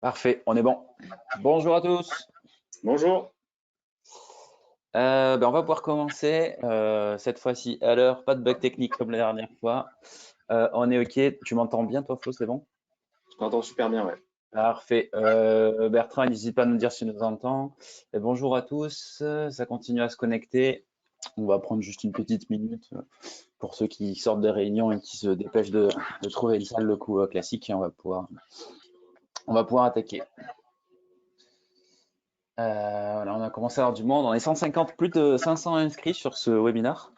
Parfait, on est bon. Bonjour à tous. Bonjour. On va pouvoir commencer cette fois-ci à l'heure, pas de bug technique comme la dernière fois. On est OK. Tu m'entends bien, toi, Flo, c'est bon? Je t'entends super bien, ouais. Parfait. Bertrand, n'hésite pas à nous dire si tu nous entends. Et bonjour à tous. Ça continue à se connecter. On va prendre juste une petite minute pour ceux qui sortent des réunions et qui se dépêchent de trouver une salle, le coup classique, et on va pouvoir attaquer. Voilà, on a commencé à avoir du monde. On est 150, plus de 500 inscrits sur ce webinaire.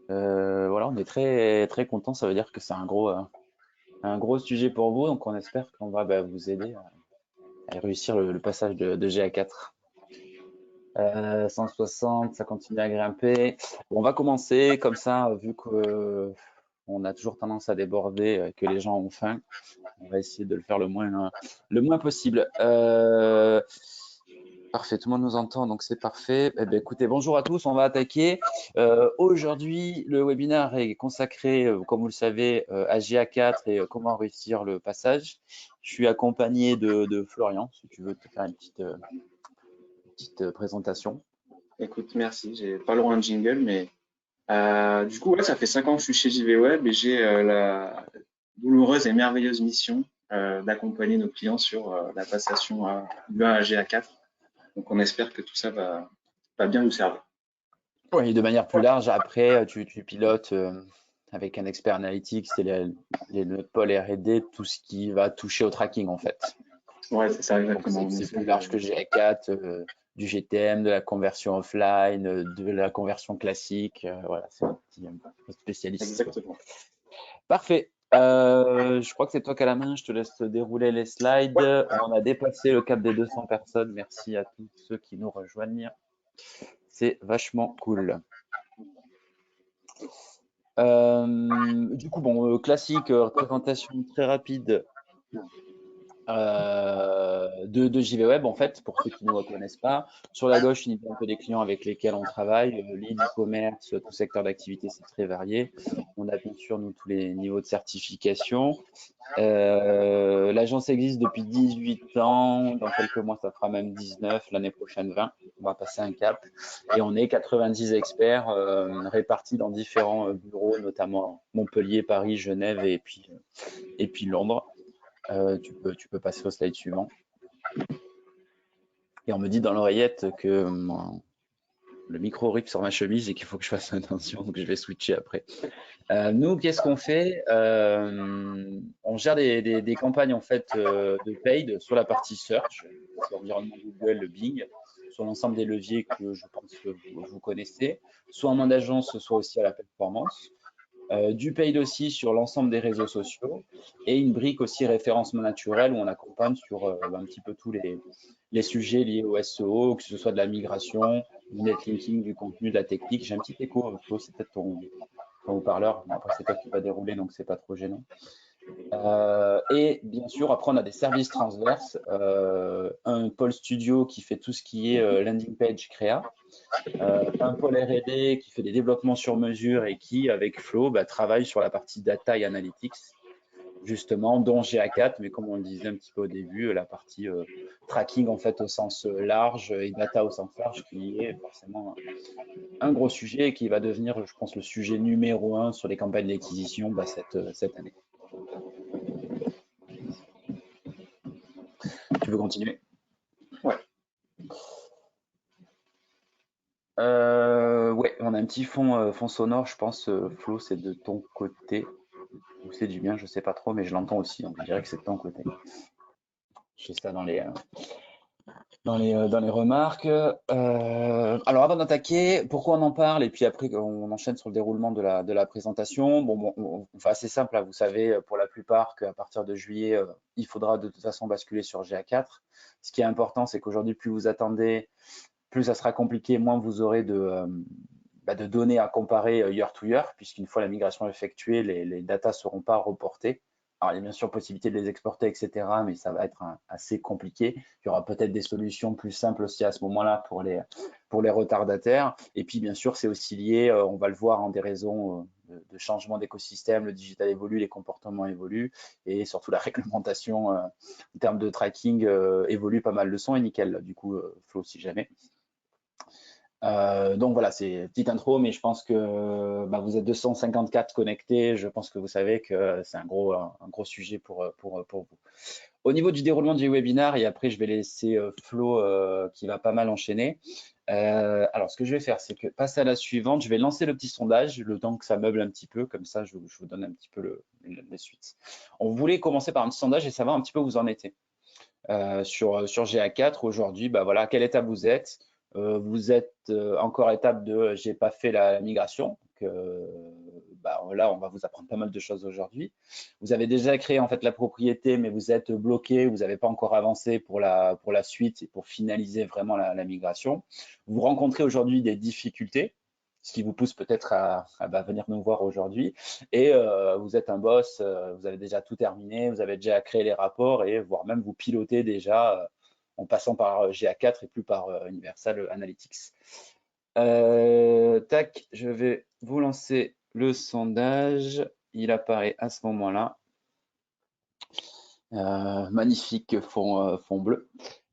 Voilà, on est très très content. Ça veut dire que c'est un gros sujet pour vous. Donc, on espère qu'on va vous aider à réussir le passage de GA4. 160, ça continue à grimper. Bon, on va commencer comme ça, vu que on a toujours tendance à déborder, que les gens ont faim. On va essayer de le faire le moins possible. Parfait, tout le monde nous entend, donc c'est parfait. Eh bien, écoutez, bonjour à tous, on va attaquer. Aujourd'hui, le webinaire est consacré, comme vous le savez, à GA4 et comment réussir le passage. Je suis accompagné de Florian, si tu veux te faire une petite présentation. Écoute, merci. J'ai pas loin de jingle, mais du coup, ouais, ça fait 5 ans que je suis chez JV Web et j'ai la douloureuse et merveilleuse mission d'accompagner nos clients sur la passation du 1 à GA4. Donc, on espère que tout ça va bien nous servir. Oui, de manière plus large, après, tu pilotes avec un expert analytics et notre pôle R&D, tout ce qui va toucher au tracking, en fait. Ouais, c'est ça, Donc, exactement. On c'est essaie plus de... large que GA4, du GTM, de la conversion offline, de la conversion classique. Voilà, c'est un spécialiste, quoi. Exactement. Parfait. Je crois que c'est toi qui as la main. Je te laisse dérouler les slides. Ouais. On a dépassé le cap des 200 personnes. Merci à tous ceux qui nous rejoignent. C'est vachement cool. Du coup, bon, classique, présentation très rapide de JV Web, en fait, pour ceux qui ne nous connaissent pas. Sur la gauche, une idée un peu des clients avec lesquels on travaille, lead, e-commerce, tout secteur d'activité, c'est très varié. On a bien sûr, nous, tous les niveaux de certification. L'agence existe depuis 18 ans. Dans quelques mois, ça fera même 19. L'année prochaine, 20. On va passer un cap. Et on est 90 experts répartis dans différents bureaux, notamment Montpellier, Paris, Genève et puis Londres. Tu peux passer au slide suivant. Et on me dit dans l'oreillette que le micro rip sur ma chemise et qu'il faut que je fasse attention, donc je vais switcher après. Nous, qu'est-ce qu'on fait? On gère des campagnes en fait de paid sur la partie search, sur l'environnement Google, le Bing, sur l'ensemble des leviers que je pense que vous connaissez, soit en main d'agence, soit aussi à la performance. Du paid aussi sur l'ensemble des réseaux sociaux et une brique aussi référencement naturel où on accompagne sur un petit peu tous les sujets liés au SEO, que ce soit de la migration, du netlinking, du contenu, de la technique. J'ai un petit écho, Flo, c'est peut-être ton haut-parleur. Bon, après, c'est toi qui vas dérouler, donc c'est pas trop gênant. Et bien sûr, après, on a des services transverses, un pôle studio qui fait tout ce qui est landing page créa, un pôle R&D qui fait des développements sur mesure et qui, avec Flo, travaille sur la partie data et analytics, justement, dont GA4, mais comme on le disait un petit peu au début, la partie tracking en fait au sens large et data au sens large, qui est forcément un gros sujet et qui va devenir, je pense, le sujet numéro un sur les campagnes d'acquisition cette année. Tu veux continuer? Ouais. Ouais, on a un petit fond sonore, je pense, Flo, c'est de ton côté, ou c'est du mien, je sais pas trop, mais je l'entends aussi, donc je dirais que c'est de ton côté. Je fais ça dans les remarques. Alors avant d'attaquer, pourquoi on en parle et puis après on enchaîne sur le déroulement de la présentation. Bon, on fait assez simple, là, vous savez pour la plupart qu'à partir de juillet, il faudra de toute façon basculer sur GA4. Ce qui est important, c'est qu'aujourd'hui, plus vous attendez, plus ça sera compliqué, moins vous aurez de données à comparer year to year, puisqu'une fois la migration effectuée, les datas ne seront pas reportées Alors, il y a bien sûr possibilité de les exporter, etc., mais ça va être assez compliqué. Il y aura peut-être des solutions plus simples aussi à ce moment-là pour les retardataires. Et puis, bien sûr, c'est aussi lié, on va le voir, en des raisons de changement d'écosystème, le digital évolue, les comportements évoluent, et surtout la réglementation en termes de tracking évolue pas mal. Le son est nickel, là, du coup, Flo, si jamais. Donc voilà, c'est une petite intro, mais je pense que bah, vous êtes 254 connectés. Je pense que vous savez que c'est un gros sujet pour vous. Au niveau du déroulement du webinaire, et après je vais laisser Flo qui va pas mal enchaîner. Alors ce que je vais faire, c'est que passer à la suivante, je vais lancer le petit sondage, le temps que ça meuble un petit peu, comme ça je vous donne un petit peu les suites. On voulait commencer par un petit sondage et savoir un petit peu où vous en étiez. Sur GA4 aujourd'hui, bah voilà, à quelle étape vous êtes. Vous êtes encore étape de j'ai pas fait la migration. Donc, bah, là, on va vous apprendre pas mal de choses aujourd'hui. Vous avez déjà créé en fait la propriété, mais vous êtes bloqué, vous n'avez pas encore avancé pour la suite et pour finaliser vraiment la migration. Vous rencontrez aujourd'hui des difficultés, ce qui vous pousse peut-être à bah, venir nous voir aujourd'hui. Et vous êtes un boss, vous avez déjà tout terminé, vous avez déjà créé les rapports et voire même vous pilotez déjà en passant par GA4 et plus par Universal Analytics. Tac, je vais vous lancer le sondage. Il apparaît à ce moment-là. Magnifique fond bleu.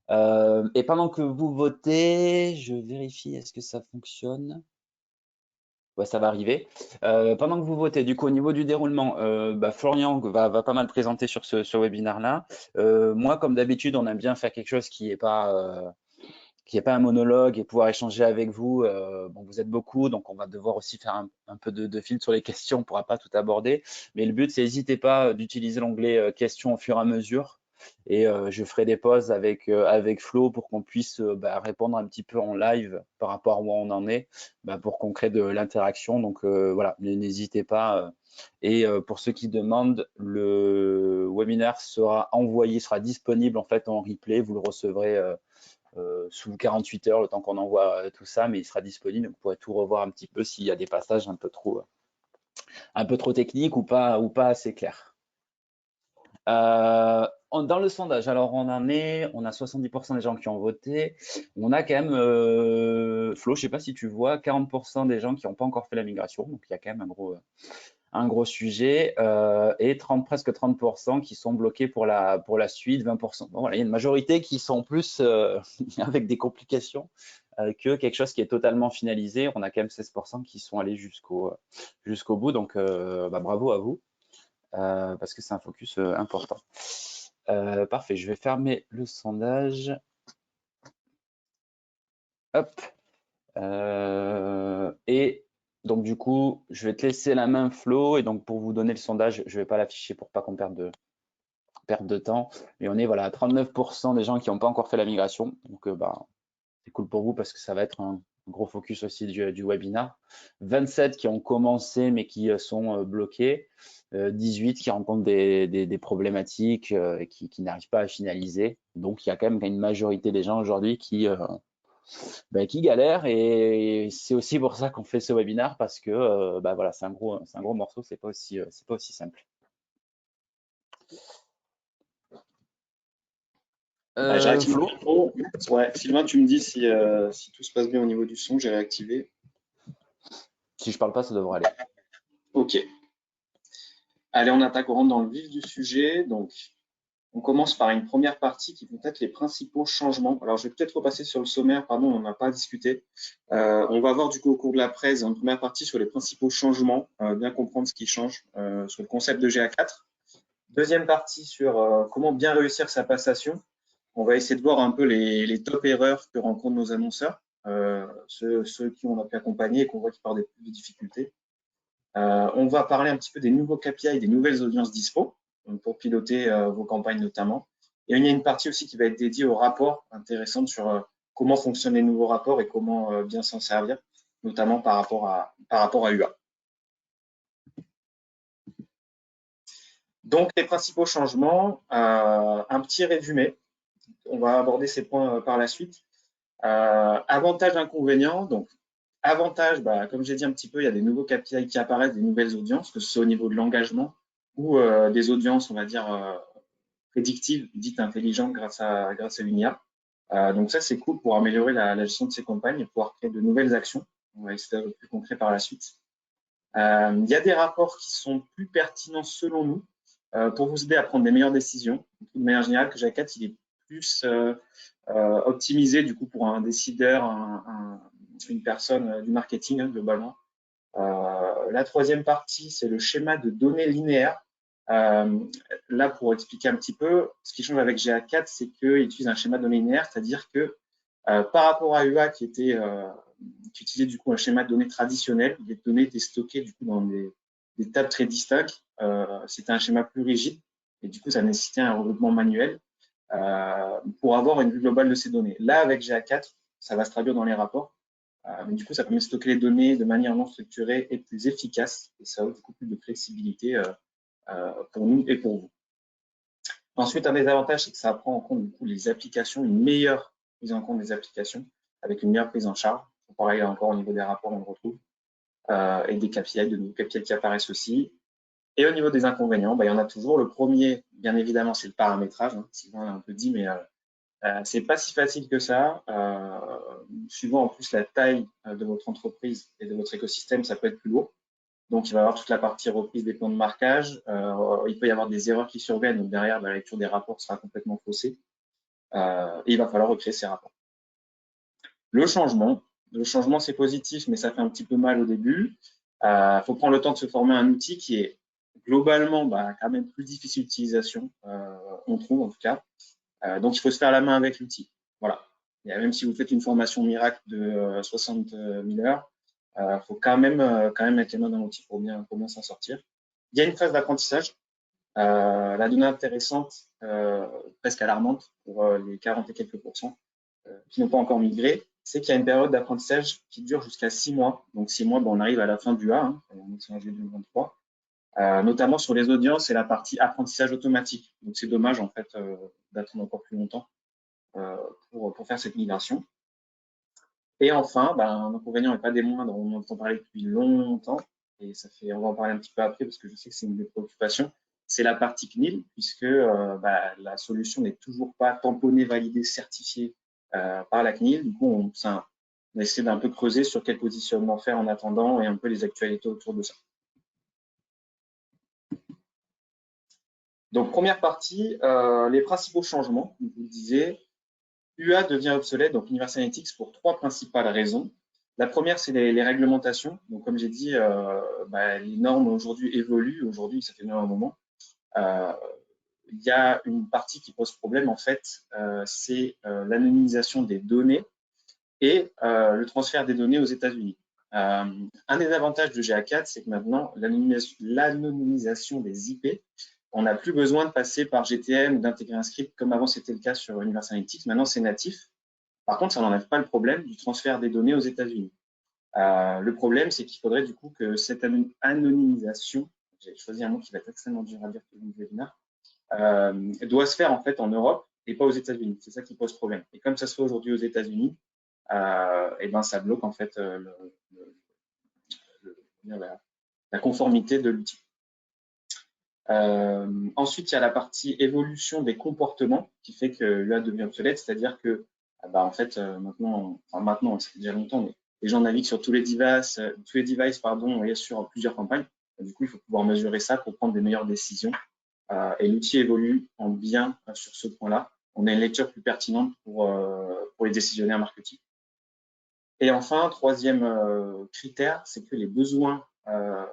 Et pendant que vous votez, je vérifie, est-ce que ça fonctionne? Ouais, ça va arriver. Pendant que vous votez, du coup, au niveau du déroulement, bah, Florian va pas mal présenter sur ce webinaire-là. Moi, comme d'habitude, on aime bien faire quelque chose qui est pas un monologue et pouvoir échanger avec vous. Bon, vous êtes beaucoup, donc on va devoir aussi faire un peu de filtre sur les questions. On ne pourra pas tout aborder. Mais le but, c'est n'hésitez pas d'utiliser l'onglet questions au fur et à mesure. Et je ferai des pauses avec Flo pour qu'on puisse bah, répondre un petit peu en live par rapport à où on en est, bah, pour qu'on crée de l'interaction. Donc voilà, n'hésitez pas. Et pour ceux qui demandent, le webinaire sera envoyé, sera disponible en fait en replay. Vous le recevrez sous 48 heures, le temps qu'on envoie tout ça, mais il sera disponible. Donc vous pourrez tout revoir un petit peu s'il y a des passages un peu trop techniques ou pas assez clairs. Dans le sondage, alors on a 70% des gens qui ont voté. On a quand même, Flo, je ne sais pas si tu vois, 40% des gens qui n'ont pas encore fait la migration. Donc il y a quand même un gros sujet et presque 30% qui sont bloqués pour la suite, 20%. Bon, voilà, il y a une majorité qui sont plus avec des complications que quelque chose qui est totalement finalisé. On a quand même 16% qui sont allés jusqu'au bout. Donc, bah, bravo à vous parce que c'est un focus important. Parfait, je vais fermer le sondage. Hop. Et donc, du coup, je vais te laisser la main, Flo. Et donc, pour vous donner le sondage, je ne vais pas l'afficher pour pas qu'on perde de temps. Mais on est voilà, à 39% des gens qui n'ont pas encore fait la migration. Donc, bah, c'est cool pour vous parce que ça va être un gros focus aussi du webinaire. 27 qui ont commencé mais qui sont bloqués. 18 qui rencontrent des problématiques et qui n'arrivent pas à finaliser. Donc, il y a quand même une majorité des gens aujourd'hui qui galèrent et c'est aussi pour ça qu'on fait ce webinaire parce que bah voilà, c'est un gros morceau, c'est pas aussi simple. J'ai réactivé Flo, le micro. Ouais, Sylvain, tu me dis si tout se passe bien au niveau du son, j'ai réactivé. si je parle pas, ça devrait aller. Ok. Allez, on attaque, on rentre dans le vif du sujet. Donc, on commence par une première partie qui vont être les principaux changements. Alors, je vais peut-être repasser sur le sommaire, pardon, on n'a pas discuté. On va voir du coup au cours de la presse une première partie sur les principaux changements, bien comprendre ce qui change sur le concept de GA4. Deuxième partie sur comment bien réussir sa passation. On va essayer de voir un peu les top erreurs que rencontrent nos annonceurs, ceux qui on a pu accompagner et qu'on voit qui partent des difficultés. On va parler un petit peu des nouveaux KPI, des nouvelles audiences dispo, donc pour piloter vos campagnes notamment. Et il y a une partie aussi qui va être dédiée aux rapports, intéressante sur comment fonctionnent les nouveaux rapports et comment bien s'en servir, notamment par rapport à UA. Donc, les principaux changements, un petit résumé. On va aborder ces points par la suite. Avantages, inconvénients. Donc, avantage, bah, comme j'ai dit un petit peu, il y a des nouveaux KPI qui apparaissent, des nouvelles audiences, que ce soit au niveau de l'engagement, ou des audiences, on va dire, prédictives, dites intelligentes grâce à une IA. Donc ça, c'est cool pour améliorer la gestion de ces campagnes et pouvoir créer de nouvelles actions. On va essayer d'être plus concret par la suite. Il y a des rapports qui sont plus pertinents selon nous pour vous aider à prendre des meilleures décisions. De manière générale, que GA4, il est plus optimisé du coup pour un décideur, une personne du marketing globalement. La troisième partie, c'est le schéma de données linéaires. Là, pour expliquer un petit peu, ce qui change avec GA4, c'est qu'il utilise un schéma de données linéaires, c'est-à-dire que par rapport à UA qui utilisait du coup un schéma de données traditionnel, les données étaient stockées du coup dans des tables très distinctes. C'était un schéma plus rigide et du coup ça nécessitait un regroupement manuel pour avoir une vue globale de ces données. Là, avec GA4, ça va se traduire dans les rapports. Mais du coup, ça permet de stocker les données de manière non structurée et plus efficace. Et ça offre du coup plus de flexibilité pour nous et pour vous. Ensuite, un des avantages, c'est que ça prend en compte du coup les applications, une meilleure prise en compte des applications, avec une meilleure prise en charge. Pareil, encore au niveau des rapports, on le retrouve. Et des KPI, de nouveaux KPI qui apparaissent aussi. Et au niveau des inconvénients, il y en a toujours. Le premier, bien évidemment, c'est le paramétrage. Sylvain l'a un peu dit, mais c'est pas si facile que ça. Suivant en plus la taille de votre entreprise et de votre écosystème, ça peut être plus lourd. Donc, il va y avoir toute la partie reprise des plans de marquage. Il peut y avoir des erreurs qui surviennent. Donc, derrière, la lecture des rapports sera complètement faussée. Et il va falloir recréer ces rapports. Le changement, c'est positif, mais ça fait un petit peu mal au début. Il faut prendre le temps de se former à un outil qui est globalement quand même plus difficile d'utilisation, on trouve en tout cas. Donc, il faut se faire la main avec l'outil. Voilà. Et même si vous faites une formation miracle de 60 000 heures, il faut quand même mettre les mains dans l'outil pour bien s'en sortir. Il y a une phase d'apprentissage. La donnée intéressante, presque alarmante pour les 40 et quelques pourcents qui n'ont pas encore migré, c'est qu'il y a une période d'apprentissage qui dure jusqu'à 6 mois. Donc 6 mois, on arrive à la fin du A, on est en juillet 2023. Notamment sur les audiences et la partie apprentissage automatique. Donc c'est dommage en fait d'attendre encore plus longtemps pour faire cette migration. Et enfin, un inconvénient n'est pas des moindres, on en entend parler depuis longtemps, et on va en parler un petit peu après parce que je sais que c'est une des préoccupations, c'est la partie CNIL, puisque la solution n'est toujours pas tamponnée, validée, certifiée par la CNIL. Du coup, on essaie d'un peu creuser sur quel positionnement faire en attendant et un peu les actualités autour de ça. Donc, première partie, les principaux changements, comme vous le disiez. UA devient obsolète, donc Universal Analytics, pour trois principales raisons. La première, c'est les réglementations. Donc, comme j'ai dit, les normes aujourd'hui évoluent. Aujourd'hui, ça fait même un moment. Il y a une partie qui pose problème, en fait, c'est l'anonymisation des données et le transfert des données aux États-Unis. Un des avantages de GA4, c'est que maintenant, l'anonymisation des IP, on n'a plus besoin de passer par GTM ou d'intégrer un script comme avant c'était le cas sur Universal Analytics. Maintenant, c'est natif. Par contre, ça n'enlève pas le problème du transfert des données aux États-Unis. Le problème, c'est qu'il faudrait du coup que cette anonymisation, j'ai choisi un mot qui va être extrêmement dur à dire pour le webinaire, doit se faire en fait en Europe et pas aux États-Unis. C'est ça qui pose problème. Et comme ça se fait aujourd'hui aux États-Unis, ça bloque en fait la conformité de l'outil. Ensuite, il y a la partie évolution des comportements qui fait que l'UA devient obsolète, c'est-à-dire que en fait, maintenant, ça fait déjà longtemps, mais les gens naviguent sur tous les devices, et sur plusieurs campagnes. Du coup, il faut pouvoir mesurer ça pour prendre des meilleures décisions. Et l'outil évolue en bien sur ce point-là. On a une lecture plus pertinente pour les décisionnaires marketing. Et enfin, troisième critère, c'est que les besoins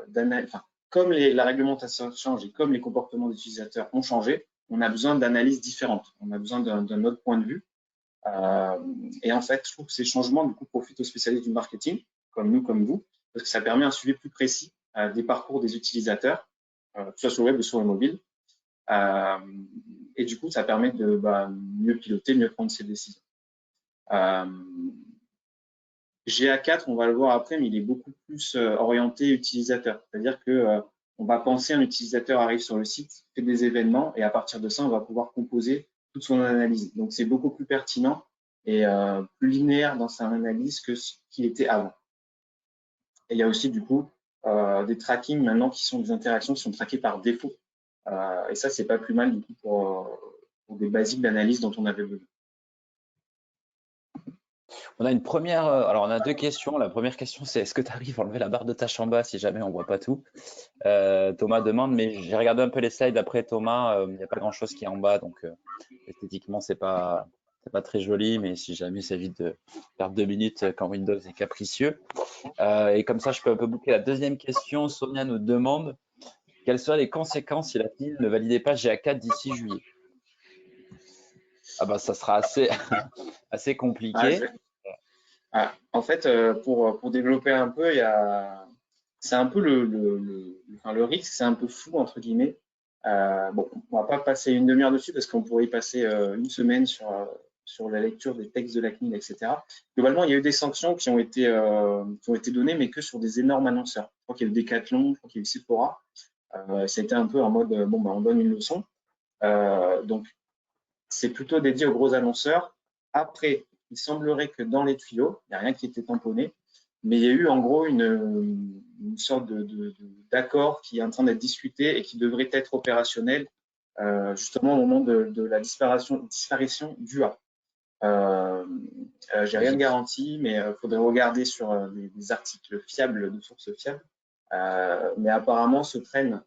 d'analyse, comme la réglementation change et comme les comportements des utilisateurs ont changé, on a besoin d'analyses différentes. On a besoin d'un autre point de vue. Et en fait, je trouve que ces changements, du coup, profitent aux spécialistes du marketing, comme nous, comme vous, parce que ça permet un suivi plus précis des parcours des utilisateurs, que ce soit sur le web ou sur le mobile. Et du coup, ça permet de mieux piloter, mieux prendre ses décisions. GA4, on va le voir après, mais il est beaucoup plus orienté utilisateur. C'est-à-dire que on va penser un utilisateur arrive sur le site, fait des événements, et à partir de ça, on va pouvoir composer toute son analyse. Donc, c'est beaucoup plus pertinent et plus linéaire dans sa analyse que ce qu'il était avant. Et il y a aussi, du coup, des trackings maintenant qui sont des interactions qui sont traquées par défaut. Et ça, c'est pas plus mal du coup pour des basiques d'analyse dont on avait besoin. On a une première, alors on a deux questions. La première question, c'est est-ce que tu arrives à enlever la barre de tâches en bas si jamais on voit pas tout? Thomas demande, mais j'ai regardé un peu les slides après Thomas, il n'y a pas grand-chose qui est en bas, donc esthétiquement c'est pas très joli, mais si jamais ça évite de perdre 2 minutes quand Windows est capricieux. Et comme ça, je peux un peu boucler la deuxième question. Sonia nous demande quelles seraient les conséquences si la CNIL ne validait pas GA4 d'ici juillet? Ah bah ça sera assez assez Ah, compliqué. en fait, pour développer un peu, c'est un peu enfin, le risque, c'est un peu flou entre guillemets. Bon, on va pas passer une demi-heure dessus parce qu'on pourrait y passer une semaine sur la lecture des textes de la CNIL, etc. Globalement, il y a eu des sanctions qui ont été données, mais que sur des énormes annonceurs. Je crois qu'il y a eu Decathlon, je crois qu'il y a eu Sephora. C'était un peu en mode, bon, bah, on donne une leçon. Donc, c'est plutôt dédié aux gros annonceurs. Après, il semblerait que dans les tuyaux, il n'y a rien qui était tamponné, mais il y a eu en gros une sorte d'accord qui est en train d'être discuté et qui devrait être opérationnel justement au moment de la disparition du A. J'ai rien de garanti, mais il faudrait regarder sur des articles fiables, de sources fiables. Mais apparemment se traîne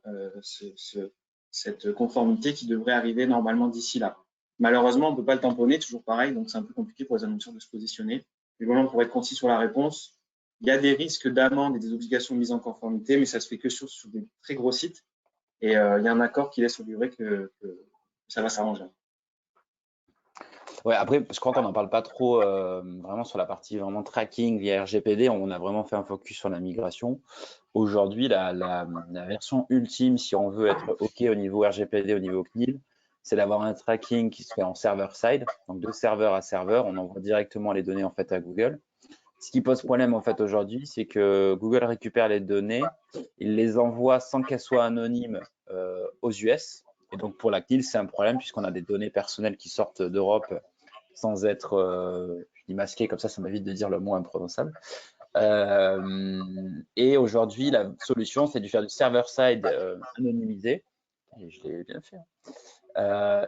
cette conformité qui devrait arriver normalement d'ici là. Malheureusement, on ne peut pas le tamponner, toujours pareil, donc c'est un peu compliqué pour les annonceurs de se positionner. Mais vraiment, pour être concis sur la réponse, il y a des risques d'amende et des obligations de mise en conformité, mais ça se fait que sur des très gros sites. Et il y a un accord qui laisse augurer que ça va s'arranger. Ouais, après, je crois qu'on n'en parle pas trop vraiment sur la partie vraiment tracking via RGPD. On a vraiment fait un focus sur la migration. Aujourd'hui, la version ultime, si on veut être OK au niveau RGPD, au niveau CNIL, c'est d'avoir un tracking qui se fait en server-side, donc de serveur à serveur. On envoie directement les données en fait à Google. Ce qui pose problème en fait aujourd'hui, c'est que Google récupère les données, il les envoie sans qu'elles soient anonymes aux US. Et donc pour la CNIL, c'est un problème puisqu'on a des données personnelles qui sortent d'Europe sans être, je dis masquées, comme ça m'évite de dire le mot imprononçable. Et aujourd'hui, la solution, c'est de faire du server-side anonymisé. Et je l'ai bien fait.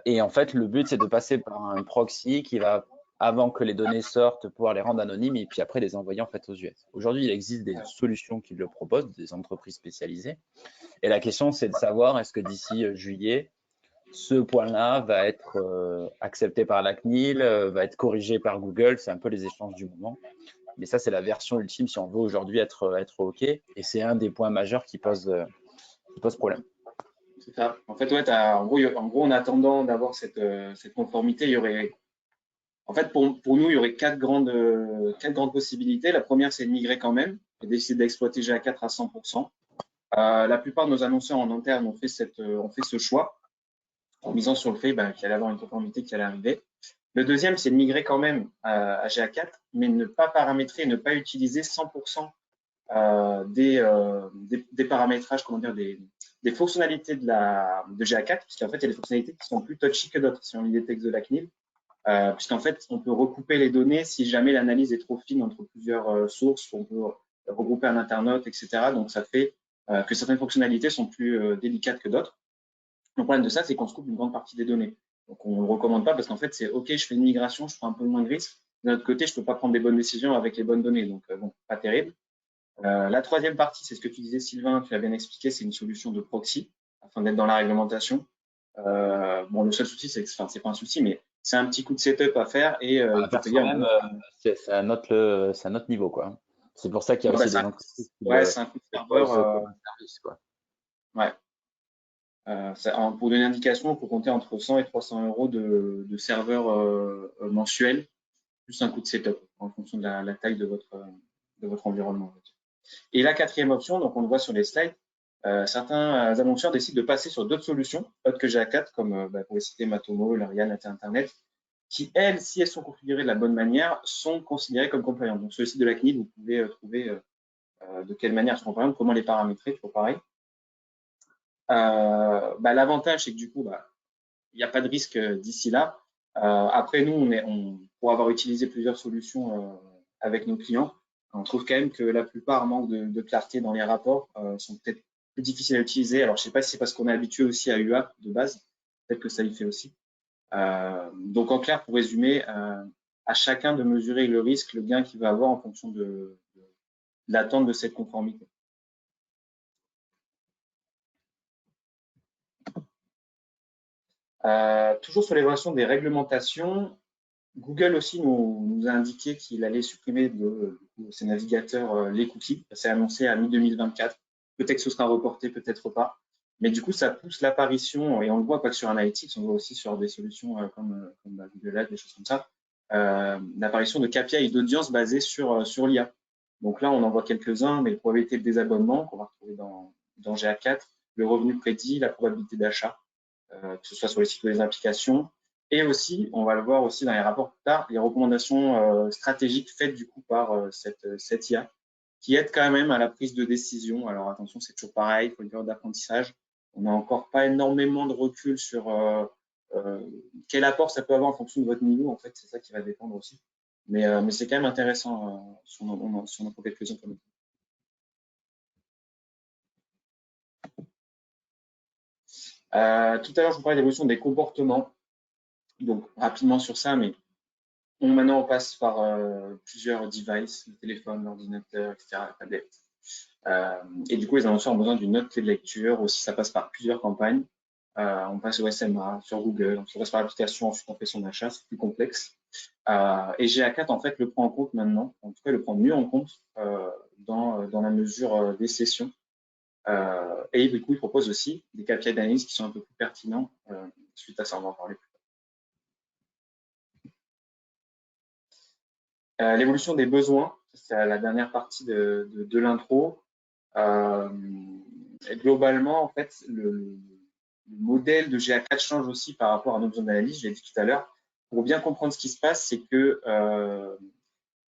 Et en fait, le but, c'est de passer par un proxy qui va, avant que les données sortent, pouvoir les rendre anonymes et puis après les envoyer en fait aux US. Aujourd'hui, il existe des solutions qui le proposent, des entreprises spécialisées. Et la question, c'est de savoir est-ce que d'ici juillet, ce point-là va être accepté par la CNIL, va être corrigé par Google. C'est un peu les échanges du moment. Mais ça, c'est la version ultime si on veut aujourd'hui être OK. Et c'est un des points majeurs qui pose problème. C'est ça. En fait, ouais, en gros, en attendant d'avoir cette conformité, il y aurait, en fait, pour nous, il y aurait quatre grandes possibilités. La première, c'est de migrer quand même et d'essayer d'exploiter GA4 à 100%. La plupart de nos annonceurs en interne ont fait ce choix en misant sur le fait qu'il allait avoir une conformité qui allait arriver. Le deuxième, c'est de migrer quand même à GA4, mais ne pas paramétrer, ne pas utiliser 100% des paramétrages, comment dire, des fonctionnalités de GA4, puisqu'en fait, il y a des fonctionnalités qui sont plus touchy que d'autres, si on lit les textes de la CNIL, puisqu'en fait, on peut recouper les données si jamais l'analyse est trop fine entre plusieurs sources, on peut regrouper un internaute, etc. Donc, ça fait que certaines fonctionnalités sont plus délicates que d'autres. Le problème de ça, c'est qu'on se coupe une grande partie des données. Donc, on ne le recommande pas parce qu'en fait, c'est OK, je fais une migration, je prends un peu moins de risques. D'un autre côté, je ne peux pas prendre des bonnes décisions avec les bonnes données. Donc, bon, pas terrible. La troisième partie, c'est ce que tu disais, Sylvain, tu l'as bien expliqué, c'est une solution de proxy afin d'être dans la réglementation. Bon, le seul souci, c'est pas un souci, mais c'est un petit coup de setup à faire et il faut payer un gros. C'est un autre niveau, quoi. C'est pour ça qu'il y a Ouais, aussi des entreprises qui ouais, le c'est un coup de serveur. proposent comme un service, quoi. Ouais. Pour donner une indication, il faut compter entre 100 et 300 euros de serveur mensuel, plus un coût de setup en fonction de la taille de votre environnement. Et la quatrième option, donc on le voit sur les slides, certains annonceurs décident de passer sur d'autres solutions, autres que GA4, comme pour les citer Matomo, Larian, Internet, qui, elles, si elles sont configurées de la bonne manière, sont considérées comme compliantes. Donc sur le site de la CNIL, vous pouvez trouver de quelle manière elles sont compliantes, comment les paramétrer, toujours pareil. L'avantage, c'est que du coup, il n'y a pas de risque d'ici là. Après, nous, pour avoir utilisé plusieurs solutions avec nos clients, on trouve quand même que la plupart manquent de clarté dans les rapports, sont peut-être plus difficile à utiliser. Alors, je ne sais pas si c'est parce qu'on est habitué aussi à UA de base, peut-être que ça y fait aussi. Donc, en clair, pour résumer, à chacun de mesurer le risque, le gain qu'il va avoir en fonction de l'attente de cette conformité. Toujours sur l'évaluation des réglementations, Google aussi nous a indiqué qu'il allait supprimer de ses navigateurs les cookies. C'est annoncé à mi-2024. Peut-être que ce sera reporté, peut-être pas. Mais du coup, ça pousse l'apparition, et on le voit pas que sur Analytics, on le voit aussi sur des solutions comme Google Ads, des choses comme ça, l'apparition de KPI et d'audience basées sur l'IA. Donc là, on en voit quelques-uns, mais les probabilités de désabonnement qu'on va retrouver dans GA4, le revenu prédit, la probabilité d'achat, que ce soit sur les sites ou les applications. Et aussi, on va le voir aussi dans les rapports plus tard, les recommandations stratégiques faites du coup par cette IA, qui aide quand même à la prise de décision. Alors attention, c'est toujours pareil, il faut une période d'apprentissage. On n'a encore pas énormément de recul sur quel apport ça peut avoir en fonction de votre niveau. En fait, c'est ça qui va dépendre aussi. Mais c'est quand même intéressant si on en prend quelques-uns comme tout à l'heure, je vous parlais d'évolution des comportements. Donc, rapidement sur ça, mais maintenant, on passe par plusieurs devices, le téléphone, l'ordinateur, etc., la tablette. Et du coup, les annonceurs ont besoin d'une note clé de lecture. Aussi, ça passe par plusieurs campagnes. On passe au SMA, sur Google, on passe par l'application, ensuite on fait son achat, c'est plus complexe. Et GA4, en fait, le prend en compte maintenant, en tout cas, le prend mieux en compte dans la mesure des sessions. Et du coup, il propose aussi des KPI d'analyse qui sont un peu plus pertinents suite à ça, on va en parler plus tard. L'évolution des besoins, c'est la dernière partie de l'intro. Globalement, en fait, le modèle de GA4 change aussi par rapport à nos besoins d'analyse, je l'ai dit tout à l'heure. Pour bien comprendre ce qui se passe, c'est que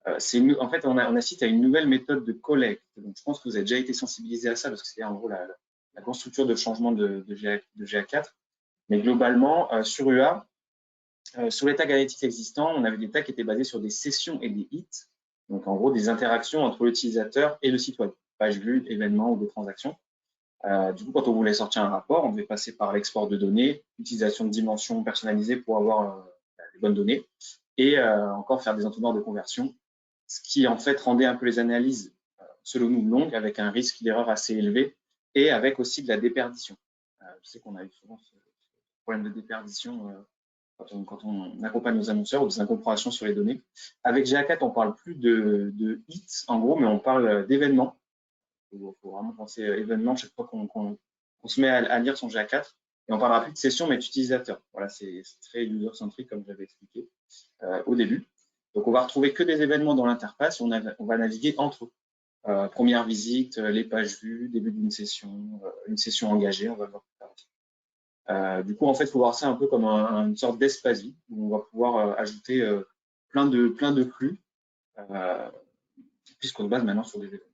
en fait, on assiste à une nouvelle méthode de collecte. Donc, je pense que vous avez déjà été sensibilisé à ça parce que c'est en gros la grande structure de changement de GA4. Mais globalement, sur UA, sur les tags analytiques existants, on avait des tags qui étaient basés sur des sessions et des hits. Donc, en gros, des interactions entre l'utilisateur et le site web, page vue, événements ou des transactions. Du coup, quand on voulait sortir un rapport, on devait passer par l'export de données, l'utilisation de dimensions personnalisées pour avoir les bonnes données et encore faire des entonnoirs de conversion, ce qui en fait rendait un peu les analyses, selon nous, longues, avec un risque d'erreur assez élevé et avec aussi de la déperdition. Je sais qu'on a eu souvent ce problème de déperdition quand on accompagne nos annonceurs ou des incompréhensions sur les données. Avec GA4, on parle plus de hits en gros, mais on parle d'événements. Il faut vraiment penser événement chaque fois qu'on se met à lire son GA4. Et on parlera plus de session, mais d'utilisateur. Voilà, c'est très user-centrique, comme j'avais expliqué au début. Donc, on va retrouver que des événements dans l'interface. On va naviguer entre eux. Première visite, les pages vues, début d'une session, une session engagée, on va voir plus tard. Du coup, en fait, il faut voir ça un peu comme une sorte d'espace-vie où on va pouvoir ajouter plein de flux, puisqu'on se base maintenant sur des événements.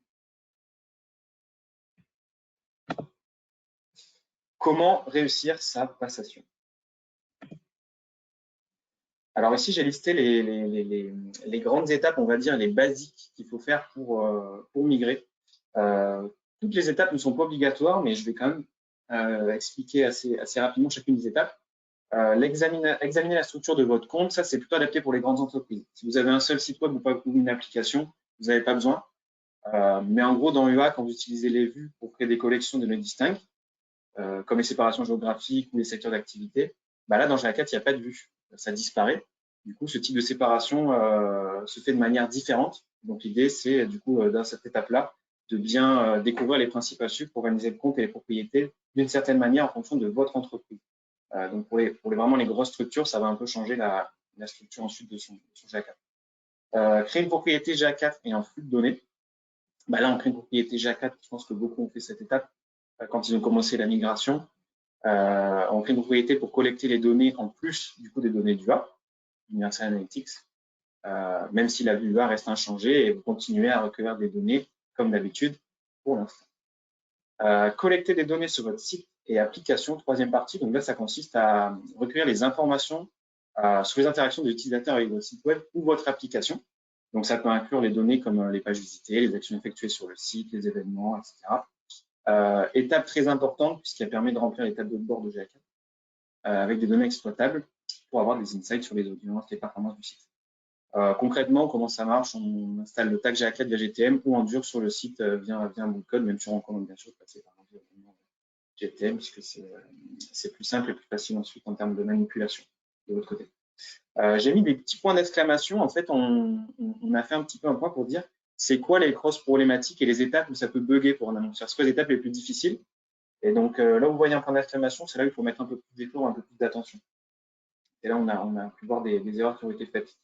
Comment réussir sa passation? Alors ici, j'ai listé les grandes étapes, on va dire, les basiques qu'il faut faire pour migrer. Toutes les étapes ne sont pas obligatoires, mais je vais quand même expliquer assez rapidement chacune des étapes. Examiner la structure de votre compte, ça c'est plutôt adapté pour les grandes entreprises. Si vous avez un seul site web ou pas une application, vous n'avez pas besoin. Mais en gros, dans UA, quand vous utilisez les vues pour créer des collections de données distinctes, comme les séparations géographiques ou les secteurs d'activité, bah là, dans GA4, il n'y a pas de vue. Ça disparaît. Du coup, ce type de séparation se fait de manière différente. Donc, l'idée, c'est du coup, dans cette étape-là, de bien découvrir les principes à suivre pour organiser le compte et les propriétés d'une certaine manière en fonction de votre entreprise. Donc, vraiment les grosses structures, ça va un peu changer la structure ensuite de son GA4. Créer une propriété GA4 et un flux de données. Bah là, on crée une propriété GA4. Je pense que beaucoup ont fait cette étape quand ils ont commencé la migration. On crée une propriété pour collecter les données en plus du coup des données d'UA, Universal Analytics, même si la vue UA reste inchangée et vous continuez à recueillir des données comme d'habitude pour l'instant. Collecter des données sur votre site et application, troisième partie. Donc là, ça consiste à recueillir les informations sur les interactions de l'utilisateur avec votre site web ou votre application. Donc ça peut inclure les données comme les pages visitées, les actions effectuées sur le site, les événements, etc. Étape très importante puisqu'elle permet de remplir les tableaux de bord de GA4 avec des données exploitables pour avoir des insights sur les audiences, les performances du site. Concrètement, comment ça marche? On installe le tag GA4 via GTM ou en dur sur le site via un bout de code, même si on recommande bien sûr de passer par l'environnement GTM puisque c'est plus simple et plus facile ensuite en termes de manipulation de l'autre côté. J'ai mis des petits points d'exclamation. En fait, on a fait un petit peu un point pour dire c'est quoi les grosses problématiques et les étapes où ça peut bugger pour un annonceur. C'est quoi les étapes les plus difficiles? Et donc là, vous voyez un point d'exclamation, c'est là où il faut mettre un peu plus d'effort, un peu plus d'attention. Et là, on a pu voir des erreurs qui ont été faites.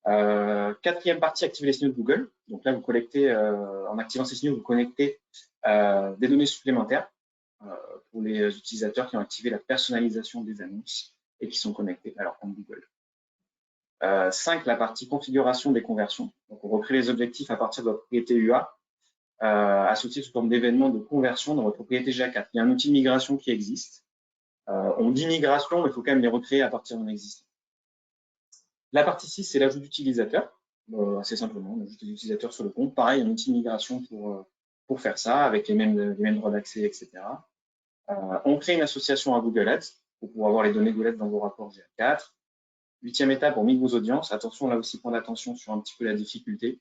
Quatrième partie, activer les signaux de Google. Donc là, vous collectez, en activant ces signaux, vous connectez des données supplémentaires pour les utilisateurs qui ont activé la personnalisation des annonces et qui sont connectés à leur compte Google. 5, la partie configuration des conversions. Donc, on recrée les objectifs à partir de votre propriété UA, associés sous forme d'événements de conversion dans votre propriété GA4. Il y a un outil de migration qui existe. On dit migration, mais il faut quand même les recréer à partir d'un existant. La partie 6, c'est l'ajout d'utilisateurs. Assez simplement, on ajoute des utilisateurs sur le compte. Pareil, un outil de migration pour faire ça, avec les mêmes droits d'accès, etc. On crée une association à Google Ads pour pouvoir avoir les données Google Ads dans vos rapports GA4. 8e étape, on migre vos audiences. Attention, là aussi, point d'attention sur un petit peu la difficulté.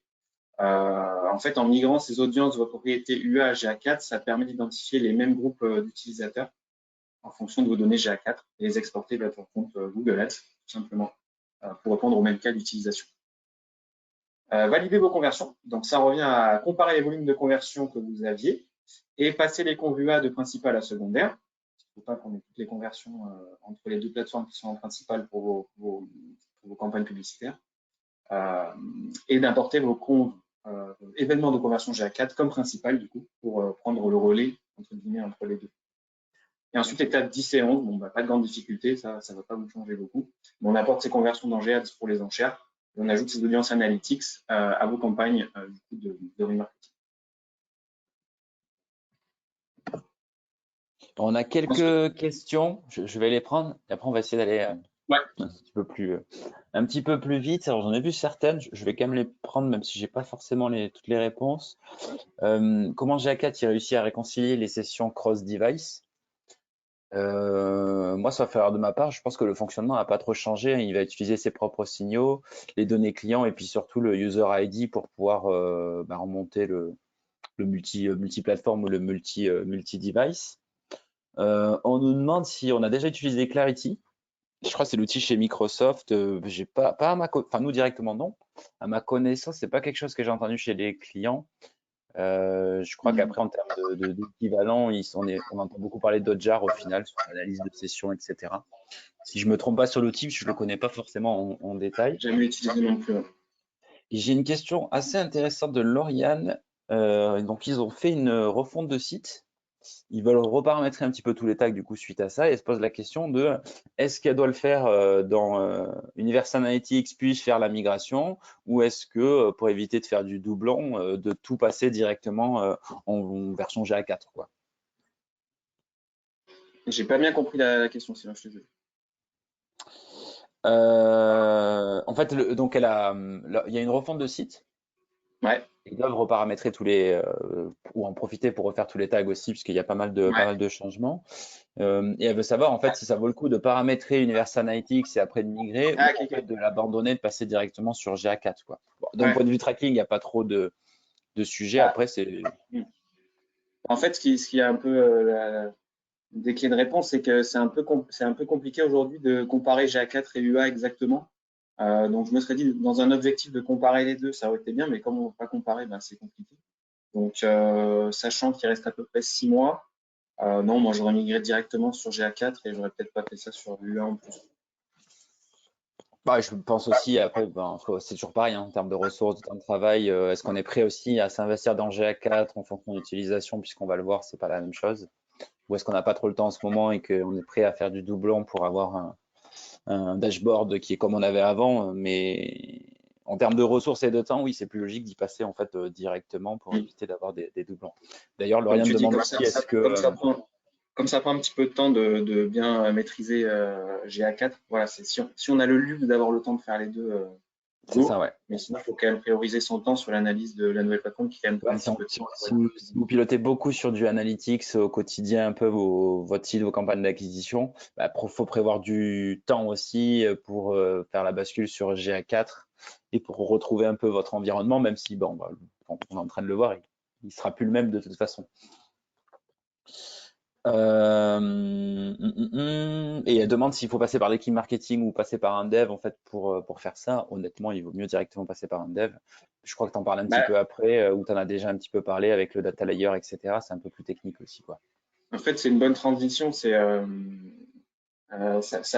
En fait, en migrant ces audiences de votre propriété UA à GA4, ça permet d'identifier les mêmes groupes d'utilisateurs en fonction de vos données GA4 et les exporter vers votre compte Google Ads, tout simplement, pour répondre au même cas d'utilisation. Valider vos conversions. Donc, ça revient à comparer les volumes de conversion que vous aviez et passer les convus A de principal à secondaire. Il ne faut pas qu'on ait toutes les conversions entre les deux plateformes qui sont en principal pour vos campagnes publicitaires. Et d'importer vos événements de conversion GA4 comme principal, du coup, pour prendre le relais, entre guillemets, entre les deux. Et ensuite, étape 10 et 11, bon, pas de grande difficulté, ça ne va pas vous changer beaucoup. Mais on apporte ces conversions dans GAds pour les enchères et on ajoute ces audiences analytics à vos campagnes du coup, de remarketing. On a quelques questions, je vais les prendre et après on va essayer d'aller un petit peu plus vite. Alors j'en ai vu certaines, je vais quand même les prendre même si j'ai pas forcément toutes les réponses. Comment GA4 il réussit à réconcilier les sessions cross-device? Moi, ça va faire de ma part, je pense que le fonctionnement n'a pas trop changé. Il va utiliser ses propres signaux, les données clients et puis surtout le user ID pour pouvoir remonter le multi-plateforme ou le multi-device. On nous demande si on a déjà utilisé Clarity. Je crois que c'est l'outil chez Microsoft. J'ai pas enfin nous directement non. À ma connaissance, c'est pas quelque chose que j'ai entendu chez les clients. Je crois qu'après en termes d'équivalent, on entend beaucoup parler d'Hotjar au final sur l'analyse de sessions, etc. Si je me trompe pas sur l'outil, je le connais pas forcément en détail. Jamais utilisé non plus. Et j'ai une question assez intéressante de Lauriane. Donc ils ont fait une refonte de site. Ils veulent reparamétrer un petit peu tous les tags du coup suite à ça et se pose la question de est-ce qu'elle doit le faire dans Universal Analytics puis faire la migration ou est-ce que pour éviter de faire du doublon de tout passer directement en version GA4 quoi. J'ai pas bien compris la question, sinon je te dis. En fait, donc il y a une refonte de site. Ouais. Ils doivent reparamétrer tous les ou en profiter pour refaire tous les tags aussi, puisqu'il y a pas mal de changements. Et elle veut savoir en fait si ça vaut le coup de paramétrer Universal Analytics et après de migrer ou en fait de l'abandonner, de passer directement sur GA4 quoi. Bon, d'un point de vue tracking, il n'y a pas trop de sujets. Après, c'est. En fait, ce qui est un peu des clés de réponse, c'est que c'est un peu compliqué aujourd'hui de comparer GA4 et UA exactement. Donc, je me serais dit, dans un objectif de comparer les deux, ça aurait été bien, mais comme on ne peut pas comparer, c'est compliqué. Donc, sachant qu'il reste à peu près 6 mois, non, moi, j'aurais migré directement sur GA4 et j'aurais peut-être pas fait ça sur UA en plus. Je pense aussi, après, c'est toujours pareil en termes de ressources, de temps de travail. Est-ce qu'on est prêt aussi à s'investir dans GA4 en fonction de l'utilisation, puisqu'on va le voir, c'est pas la même chose. Ou est-ce qu'on n'a pas trop le temps en ce moment et qu'on est prêt à faire du doublon pour avoir un dashboard qui est comme on avait avant, mais en termes de ressources et de temps, oui, c'est plus logique d'y passer en fait directement pour éviter d'avoir des doublons. D'ailleurs, Lauriane demande aussi est-ce que comme ça prend un petit peu de temps de bien maîtriser GA4, voilà, si on a le luxe d'avoir le temps de faire les deux, C'est ça, ouais. Mais sinon, il faut quand même prioriser son temps sur l'analyse de la nouvelle plateforme qui quand même prend Ouais, un si, petit peu de temps pour si être vous, plus si visible. vous pilotez beaucoup sur du analytics au quotidien, un peu votre site, vos campagnes d'acquisition, bah, faut prévoir du temps aussi pour faire la bascule sur GA4 et pour retrouver un peu votre environnement, même si, bon, bah, on est en train de le voir, il sera plus le même de toute façon. Et elle demande s'il faut passer par l'équipe marketing ou passer par un dev. En fait, pour faire ça, honnêtement, il vaut mieux directement passer par un dev. Je crois que tu en parles un petit Bah, peu après, ou tu en as déjà un petit peu parlé avec le data layer, etc. C'est un peu plus technique aussi, quoi. en fait, c'est une bonne transition. Ça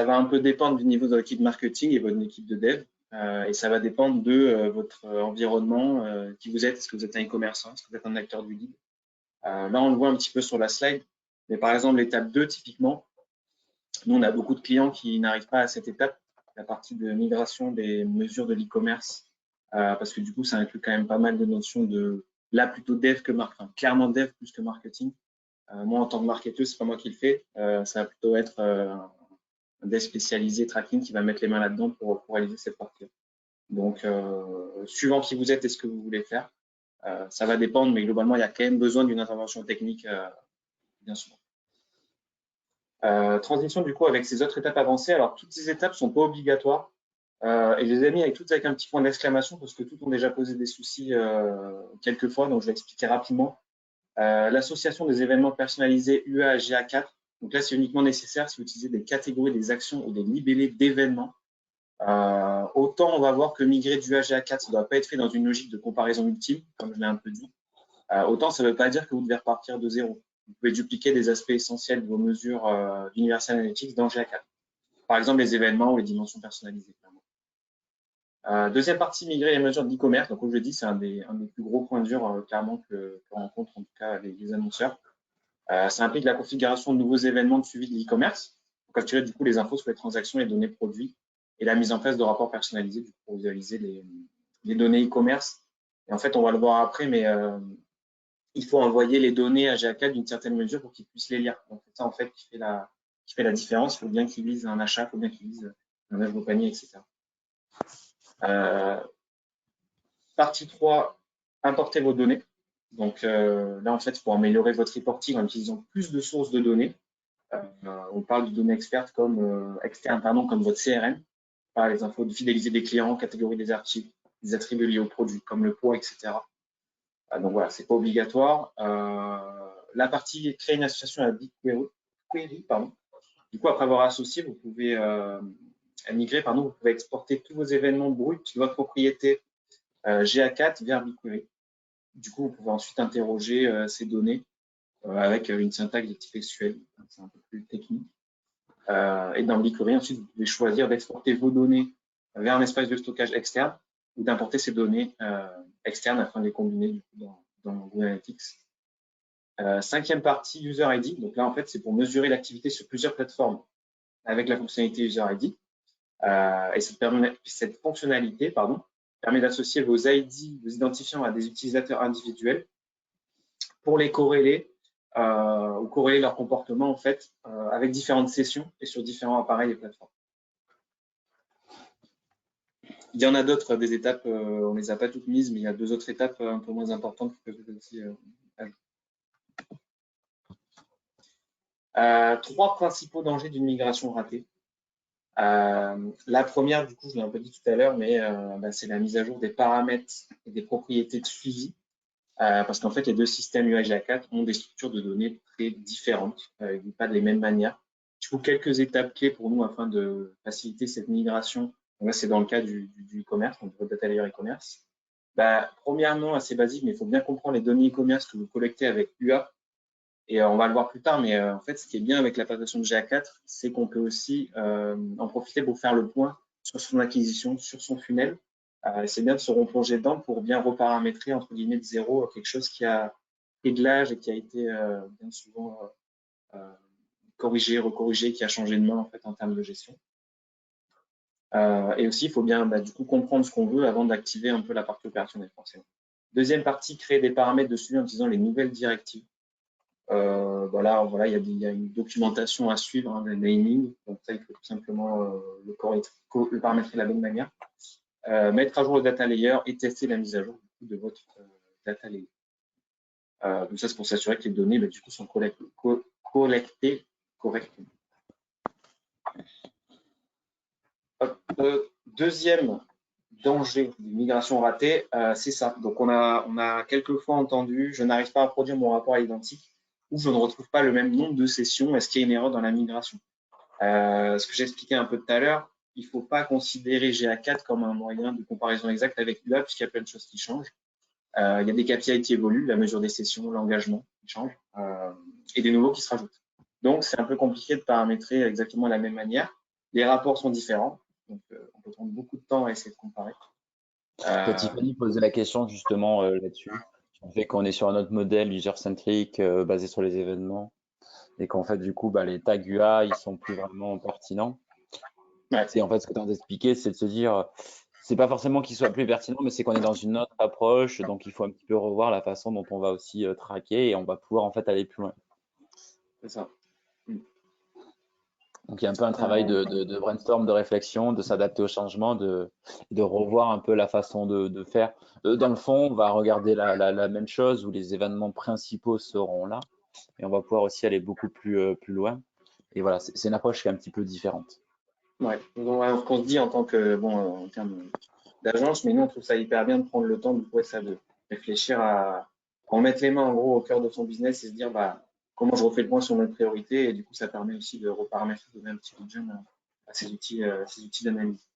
va un peu dépendre du niveau de l'équipe marketing et votre équipe de dev. Et ça va dépendre de votre environnement, qui vous êtes. Est-ce que vous êtes un e-commerçant? Est-ce que vous êtes un acteur du lead? Là, on le voit un petit peu sur la slide. Mais par exemple, l'étape 2, typiquement, nous, on a beaucoup de clients qui n'arrivent pas à cette étape, la partie de migration des mesures de l'e-commerce, parce que du coup, ça inclut quand même pas mal de notions de, là, plutôt dev que marketing, enfin, clairement dev plus que marketing. Moi, en tant que marketeur, c'est pas moi qui le fais. Ça va plutôt être un dev spécialisé tracking qui va mettre les mains là-dedans pour réaliser cette partie. Donc, suivant qui vous êtes et ce que vous voulez faire, ça va dépendre, mais globalement, il y a quand même besoin d'une intervention technique, bien souvent. Transition du coup avec ces autres étapes avancées. Alors, toutes ces étapes sont pas obligatoires. Et je les ai mis toutes avec un petit point d'exclamation parce que toutes ont déjà posé des soucis quelques fois, donc je vais expliquer rapidement. L'association des événements personnalisés UA à GA4. Donc là, c'est uniquement nécessaire si vous utilisez des catégories, des actions ou des libellés d'événements. Autant on va voir que migrer du UA à GA4, ça ne doit pas être fait dans une logique de comparaison ultime, comme je l'ai un peu dit. Autant ça ne veut pas dire que vous devez repartir de zéro. Vous pouvez dupliquer des aspects essentiels de vos mesures d'Universal Analytics dans GA4. Par exemple, les événements ou les dimensions personnalisées. Deuxième partie, migrer les mesures d'e-commerce. Donc, comme je l'ai dit, c'est un des plus gros points durs, clairement, que rencontrent en tout cas les annonceurs. Ça implique la configuration de nouveaux événements de suivi de l'e-commerce pour capturer du coup les infos sur les transactions, les données produits et la mise en place de rapports personnalisés pour visualiser les données e-commerce. Et en fait, on va le voir après, mais il faut envoyer les données à GA4 d'une certaine mesure pour qu'ils puissent les lire. Donc, c'est ça en fait qui fait la différence. Il faut bien qu'ils lisent un achat, il faut bien qu'ils lisent un œuvre au panier, etc. Partie 3, importer vos données. Donc là, en fait, pour améliorer votre reporting en utilisant plus de sources de données, on parle de données externes comme votre CRM, par les infos de fidéliser des clients, catégorie des articles, des attributs liés au produit, comme le poids, etc. Donc voilà, c'est pas obligatoire. La partie créer une association à BigQuery, pardon. Du coup, après avoir associé, vous pouvez migrer, vous pouvez exporter tous vos événements bruts de votre propriété GA4 vers BigQuery. Du coup, vous pouvez ensuite interroger ces données avec une syntaxe de type SQL. C'est un peu plus technique. Et dans BigQuery, ensuite, vous pouvez choisir d'exporter vos données vers un espace de stockage externe ou d'importer ces données externes afin de les combiner du coup, dans Google Analytics. Cinquième partie, User ID. Donc là, en fait, c'est pour mesurer l'activité sur plusieurs plateformes avec la fonctionnalité User ID. Et cette fonctionnalité permet d'associer vos ID, vos identifiants à des utilisateurs individuels pour les corréler ou corréler leur comportement en fait avec différentes sessions et sur différents appareils et plateformes. Il y en a d'autres, des étapes, on ne les a pas toutes mises, mais il y a deux autres étapes un peu moins importantes qui peuvent être aussi trois principaux dangers d'une migration ratée. La première, du coup, je l'ai un peu dit tout à l'heure, mais c'est la mise à jour des paramètres et des propriétés de suivi. Parce qu'en fait, les deux systèmes UAGA4 ont des structures de données très différentes, pas de les mêmes manières. Du coup, quelques étapes clés pour nous afin de faciliter cette migration. Donc là, c'est dans le cas du e-commerce, donc du data layer e-commerce. Premièrement, assez basique, mais il faut bien comprendre les données e-commerce que vous collectez avec UA. Et on va le voir plus tard, mais en fait, ce qui est bien avec la présentation de GA4, c'est qu'on peut aussi en profiter pour faire le point sur son acquisition, sur son funnel. C'est bien de se replonger dedans pour bien reparamétrer, entre guillemets, de zéro, quelque chose qui a pris de l'âge et qui a été bien souvent corrigé, recorrigé, qui a changé de main en fait en termes de gestion. Et aussi, il faut bien du coup comprendre ce qu'on veut avant d'activer un peu la partie opérationnelle forcément. Deuxième partie, créer des paramètres de suivi en utilisant les nouvelles directives. Voilà, il y a une documentation à suivre, le naming. Donc ça, il faut tout simplement le paramétrer de la bonne manière. mettre à jour le data layer et tester la mise à jour du coup, de votre data layer. Donc ça, c'est pour s'assurer que les données du coup, sont collectées correctement. Deuxième danger d'une migration ratée, c'est ça. Donc on a quelques fois entendu, je n'arrive pas à produire mon rapport à l'identique ou je ne retrouve pas le même nombre de sessions. Est-ce qu'il y a une erreur dans la migration? Ce que j'expliquais un peu tout à l'heure, il ne faut pas considérer GA4 comme un moyen de comparaison exacte avec UA puisqu'il y a plein de choses qui changent. Il y a des KPI qui évoluent, la mesure des sessions, l'engagement qui change et des nouveaux qui se rajoutent. Donc c'est un peu compliqué de paramétrer exactement de la même manière. Les rapports sont différents. Donc, on peut prendre beaucoup de temps à essayer de comparer. Tiffany posait la question justement là-dessus. On fait qu'on est sur un autre modèle user-centric basé sur les événements et qu'en fait, du coup, les tags UA, ils sont plus vraiment pertinents. Ouais. C'est en fait ce que tu as expliqué, c'est de se dire, c'est pas forcément qu'ils soient plus pertinents, mais c'est qu'on est dans une autre approche, donc il faut un petit peu revoir la façon dont on va aussi traquer et on va pouvoir en fait aller plus loin. C'est ça. Donc il y a un peu un travail de brainstorm, de réflexion, de s'adapter au changement, de revoir un peu la façon de faire. Dans le fond, on va regarder la même chose où les événements principaux seront là et on va pouvoir aussi aller beaucoup plus loin. Et voilà, c'est une approche qui est un petit peu différente. Ouais. Donc, ce qu'on se dit en tant que, bon, en termes d'agence, mais nous, on trouve ça hyper bien de prendre le temps de réfléchir à en mettre les mains en gros au cœur de son business et se dire comment je refais le point sur mes priorités et du coup ça permet aussi de reparamétrer, donner un petit coup de jeune à ces outils d'analyse.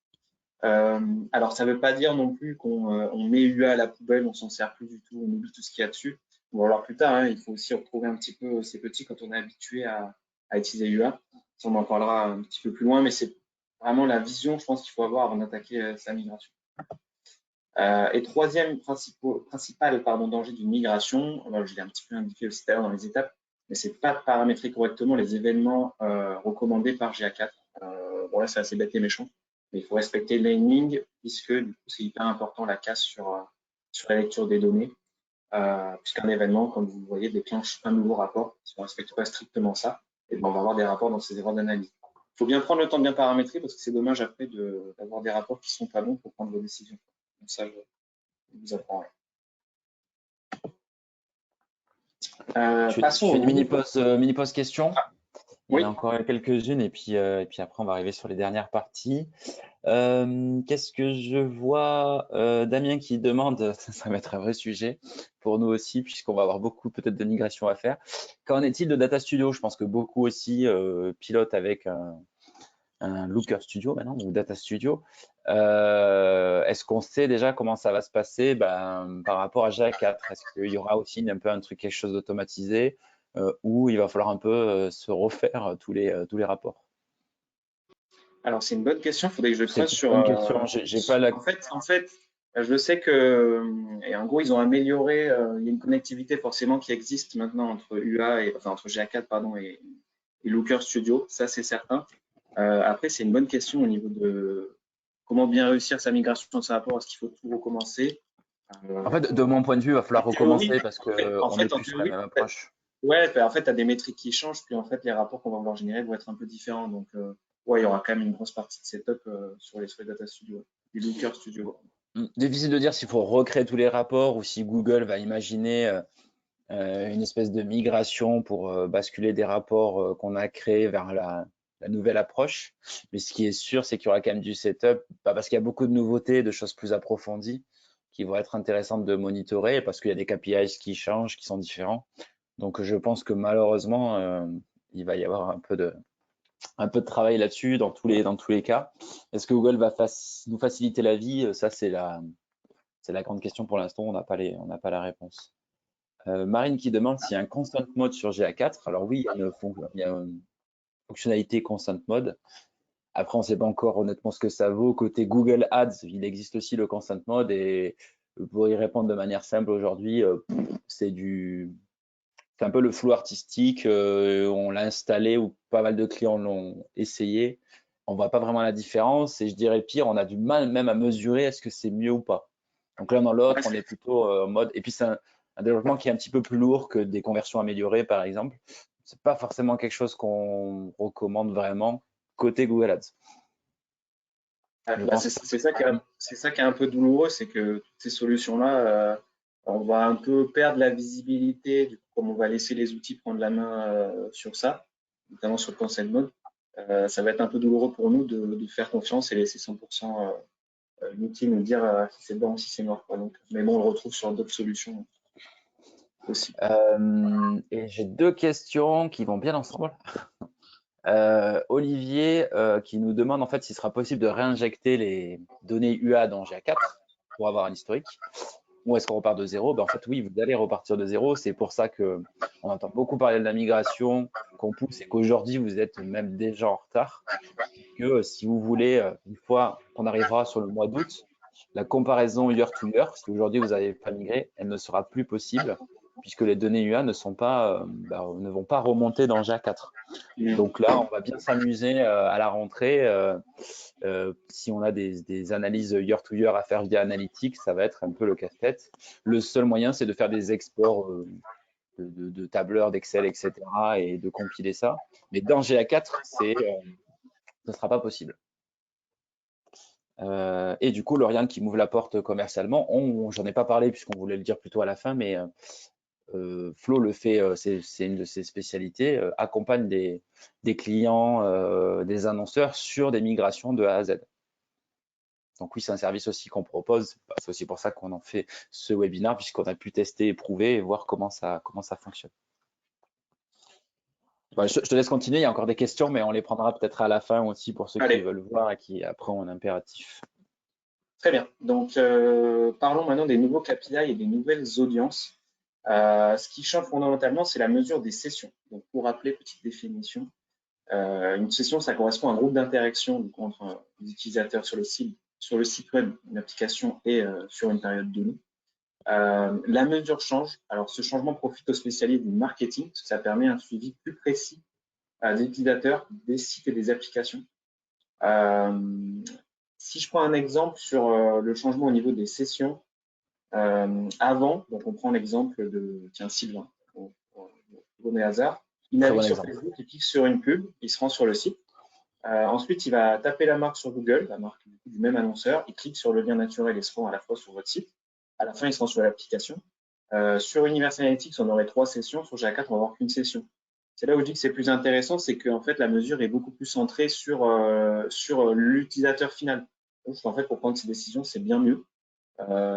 Alors ça ne veut pas dire non plus qu'on met UA à la poubelle, on s'en sert plus du tout, on oublie tout ce qu'il y a dessus. On va voir plus tard, hein, il faut aussi retrouver un petit peu ces petits quand on est habitué à utiliser UA. Ça, on en parlera un petit peu plus loin, mais c'est vraiment la vision, je pense, qu'il faut avoir avant d'attaquer sa migration. Et troisième principal danger d'une migration, je l'ai un petit peu indiqué aussi tout à l'heure dans les étapes, mais c'est pas de paramétrer correctement les événements recommandés par GA4. Bon là c'est assez bête et méchant, mais il faut respecter le naming puisque du coup c'est hyper important la casse sur la lecture des données, puisqu'un événement, comme vous le voyez, déclenche un nouveau rapport. Si on ne respecte pas strictement ça, et on va avoir des rapports dans ces erreurs d'analyse. Il faut bien prendre le temps de bien paramétrer parce que c'est dommage après d'avoir des rapports qui sont pas bons pour prendre vos décisions. Donc ça, je vous apprends. Je Passons fais au une mini-pause question. Il y en Oui, a encore quelques-unes et puis après on va arriver sur les dernières parties. Qu'est-ce que je vois Damien qui demande, ça va être un vrai sujet pour nous aussi, puisqu'on va avoir beaucoup peut-être de migration à faire. Qu'en est-il de Data Studio? Je pense que beaucoup aussi pilotent avec un Looker Studio maintenant, ou Data Studio. Est-ce qu'on sait déjà comment ça va se passer par rapport à GA4? Est-ce qu'il y aura aussi un peu un truc, quelque chose d'automatisé où il va falloir un peu se refaire tous les rapports? alors c'est une bonne question. Il faudrait que je C'est creuse une sur. bonne question. J'ai pas la. En fait, je sais que, et en gros, ils ont amélioré. Il y a une connectivité forcément qui existe maintenant entre UA et enfin entre GA4 pardon et Looker Studio. Ça, c'est certain. Après, c'est une bonne question au niveau de comment bien réussir sa migration de sa rapport. Est-ce qu'il faut tout recommencer? En fait, de mon point de vue, il va falloir Théorie, recommencer parce que on est en plus sur la théorie, même approche. ouais, en fait, tu as des métriques qui changent, puis en fait, les rapports qu'on va vouloir générer vont être un peu différents. Donc, ouais, il y aura quand même une grosse partie de setup sur les Data Studio, les Looker Studio. Difficile de dire s'il faut recréer tous les rapports ou si Google va imaginer une espèce de migration pour basculer des rapports qu'on a créés vers la nouvelle approche. Mais ce qui est sûr, c'est qu'il y aura quand même du setup, parce qu'il y a beaucoup de nouveautés, de choses plus approfondies qui vont être intéressantes de monitorer parce qu'il y a des KPIs qui changent, qui sont différents. Donc, je pense que malheureusement, il va y avoir un peu de travail là-dessus dans tous les cas. Est-ce que Google va nous faciliter la vie? Ça, c'est la grande question pour l'instant. On n'a pas la réponse. Marine qui demande s'il y a un constant mode sur GA4. Alors oui, il y a une fonctionnalité constant mode. Après, on ne sait pas encore honnêtement ce que ça vaut. Côté Google Ads, il existe aussi le constant mode et pour y répondre de manière simple aujourd'hui, c'est un peu le flou artistique. On l'a installé ou pas mal de clients l'ont essayé. On voit pas vraiment la différence et je dirais pire, on a du mal même à mesurer est-ce que c'est mieux ou pas. Donc l'un dans l'autre, on est plutôt en mode. Et puis c'est un développement qui est un petit peu plus lourd que des conversions améliorées, par exemple. C'est pas forcément quelque chose qu'on recommande vraiment côté Google Ads. Je Bah, pense c'est pas. c'est ça qui est un peu douloureux, c'est que toutes ces solutions-là, on va un peu perdre la visibilité, du coup, comme on va laisser les outils prendre la main sur ça, notamment sur le conseil mode. Ça va être un peu douloureux pour nous de faire confiance et laisser 100% l'outil nous dire si c'est blanc ou si c'est noir, quoi. Donc, mais bon, on le retrouve sur d'autres solutions aussi. Et j'ai deux questions qui vont bien ensemble. Olivier qui nous demande en fait s'il sera possible de réinjecter les données UA dans GA4 pour avoir un historique. Ou est-ce qu'on repart de zéro? Ben, en fait, oui, vous allez repartir de zéro. C'est pour ça que on entend beaucoup parler de la migration, qu'on pousse et qu'aujourd'hui, vous êtes même déjà en retard. Que si vous voulez, une fois qu'on arrivera sur le mois d'août, la comparaison year to year, si aujourd'hui vous n'avez pas migré, elle ne sera plus possible puisque les données UA ne sont pas, ne vont pas remonter dans GA4. Mm. Donc là, on va bien s'amuser à la rentrée. Si on a des analyses year to year à faire via Analytics, ça va être un peu le casse-tête. Le seul moyen, c'est de faire des exports de tableurs, d'Excel, etc. et de compiler ça. Mais dans GA4, ce ne sera pas possible. Et du coup, Lauriane qui m'ouvre la porte commercialement, j'en ai pas parlé puisqu'on voulait le dire plutôt à la fin, mais Flo le fait, c'est une de ses spécialités, accompagne des clients, des annonceurs sur des migrations de A à Z. Donc oui, c'est un service aussi qu'on propose. C'est aussi pour ça qu'on en fait ce webinaire, puisqu'on a pu tester, éprouver et voir comment ça fonctionne. Voilà, je te laisse continuer, il y a encore des questions, mais on les prendra peut-être à la fin aussi pour ceux qui Allez, veulent voir et qui après ont un impératif. très bien. Donc, parlons maintenant des nouveaux KPI et des nouvelles audiences. Ce qui change fondamentalement, c'est la mesure des sessions. Donc, pour rappeler, petite définition, une session, ça correspond à un groupe d'interaction entre les utilisateurs sur le site web, une application et sur une période donnée. La mesure change. Alors, ce changement profite aux spécialistes du marketing, parce que ça permet un suivi plus précis des utilisateurs, des sites et des applications. Si je prends un exemple sur le changement au niveau des sessions, avant, donc on prend l'exemple de Sylvain, pour donner hasard, il Très navigue bon sur exemple. Facebook, il clique sur une pub, il se rend sur le site. Ensuite, il va taper la marque sur Google, la marque du même annonceur, il clique sur le lien naturel et se rend à la fois sur votre site. À la fin, il se rend sur l'application. Sur Universal Analytics, on aurait 3 sessions. Sur GA4, on va avoir qu'une session. C'est là où je dis que c'est plus intéressant, c'est que en fait, la mesure est beaucoup plus centrée sur l'utilisateur final. Donc, en fait, pour prendre ces décisions, c'est bien mieux.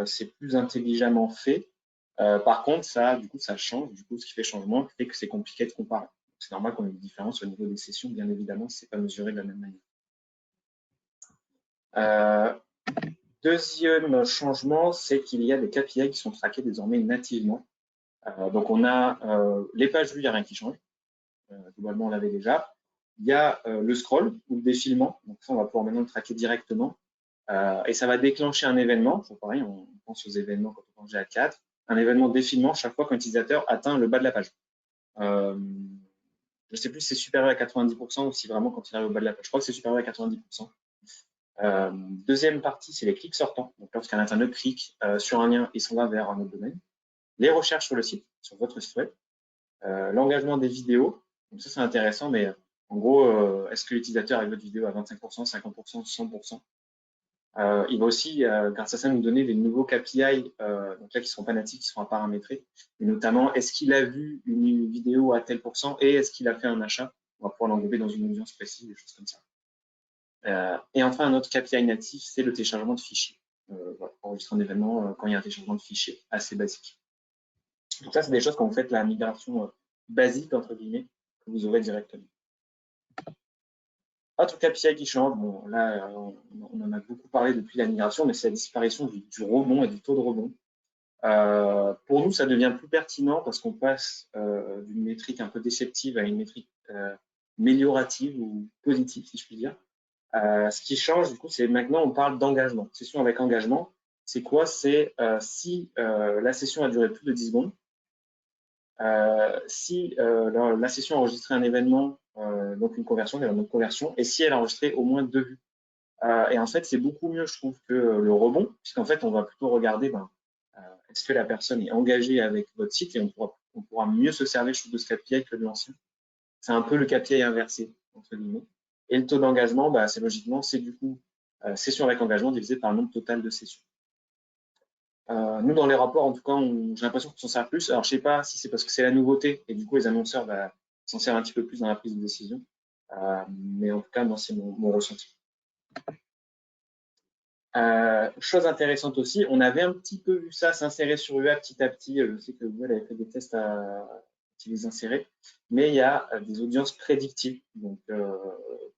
C'est plus intelligemment fait. Par contre, du coup, ça change. Du coup, ce qui fait changement fait que c'est compliqué de comparer. C'est normal qu'on ait une différence au niveau des sessions, bien évidemment, si ce n'est pas mesuré de la même manière. Deuxième changement, c'est qu'il y a des KPI qui sont traqués désormais nativement. Donc, on a les pages vues, il n'y a rien qui change. Globalement, on l'avait déjà. Il y a le scroll ou le défilement. Donc, ça, on va pouvoir maintenant le traquer directement. Et ça va déclencher un événement. Toujours pareil, on pense aux événements quand on pense GA4. Un événement défilement chaque fois qu'un utilisateur atteint le bas de la page. Je ne sais plus si c'est supérieur à 90% ou si vraiment quand il arrive au bas de la page. Je crois que c'est supérieur à 90%. Deuxième partie, c'est les clics sortants. Donc, lorsqu'un internaute clique sur un lien, il s'en va vers un autre domaine. Les recherches sur le site, sur votre site web. L'engagement des vidéos. Donc, ça, c'est intéressant, mais en gros, est-ce que l'utilisateur a vu votre vidéo à 25%, 50%, 100%? Il va aussi, grâce à ça, nous donner des nouveaux KPI, donc là, qui ne seront pas natifs, qui seront à paramétrer. Et notamment, est-ce qu'il a vu une vidéo à tel pourcent et est-ce qu'il a fait un achat? On va pouvoir l'englober dans une audience précise, des choses comme ça. Et enfin, un autre KPI natif, c'est le téléchargement de fichiers. Voilà, enregistrer un événement quand il y a un téléchargement de fichiers assez basique. Donc ça, c'est des choses quand vous faites la migration basique, entre guillemets, que vous aurez directement. Autre KPI qui change, bon, là, on en a beaucoup parlé depuis la migration, mais c'est la disparition du rebond et du taux de rebond. Pour nous, ça devient plus pertinent parce qu'on passe d'une métrique un peu déceptive à une métrique améliorative ou positive, si je puis dire. Ce qui change, du coup, c'est maintenant, on parle d'engagement. Session avec engagement, c'est quoi? C'est si la session a duré plus de 10 secondes, si la session a enregistré un événement, donc une conversion, une conversion, et si elle a enregistré au moins 2 vues. Et en fait, c'est beaucoup mieux, je trouve, que le rebond, puisqu'en fait, on va plutôt regarder est-ce que la personne est engagée avec votre site et on pourra mieux se servir, je trouve, de ce KPI que de l'ancien. C'est un peu le KPI inversé, entre guillemets. Et le taux d'engagement, c'est logiquement, c'est du coup sessions avec engagement divisé par le nombre total de sessions. Nous, dans les rapports, en tout cas, j'ai l'impression qu'on s'en sert plus. Alors, je sais pas si c'est parce que c'est la nouveauté et du coup, les annonceurs s'en servent un petit peu plus dans la prise de décision. Mais en tout cas, moi, c'est mon ressenti. Chose intéressante aussi, on avait un petit peu vu ça s'insérer sur UA petit à petit. Je sais que Google avait fait des tests à les insérer, mais il y a des audiences prédictives. Donc,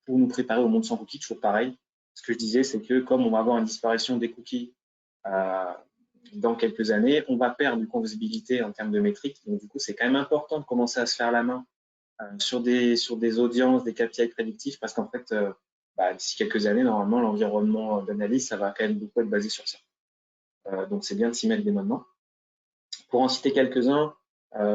pour nous préparer au monde sans cookies, toujours pareil. Ce que je disais, c'est que comme on va avoir une disparition des cookies dans quelques années, on va perdre du coup en visibilité en termes de métriques. Donc, du coup, c'est quand même important de commencer à se faire la main sur des audiences, des KPI prédictifs, parce qu'en fait, d'ici quelques années, normalement, l'environnement d'analyse, ça va quand même beaucoup être basé sur ça. Donc, c'est bien de s'y mettre dès maintenant. Pour en citer quelques-uns,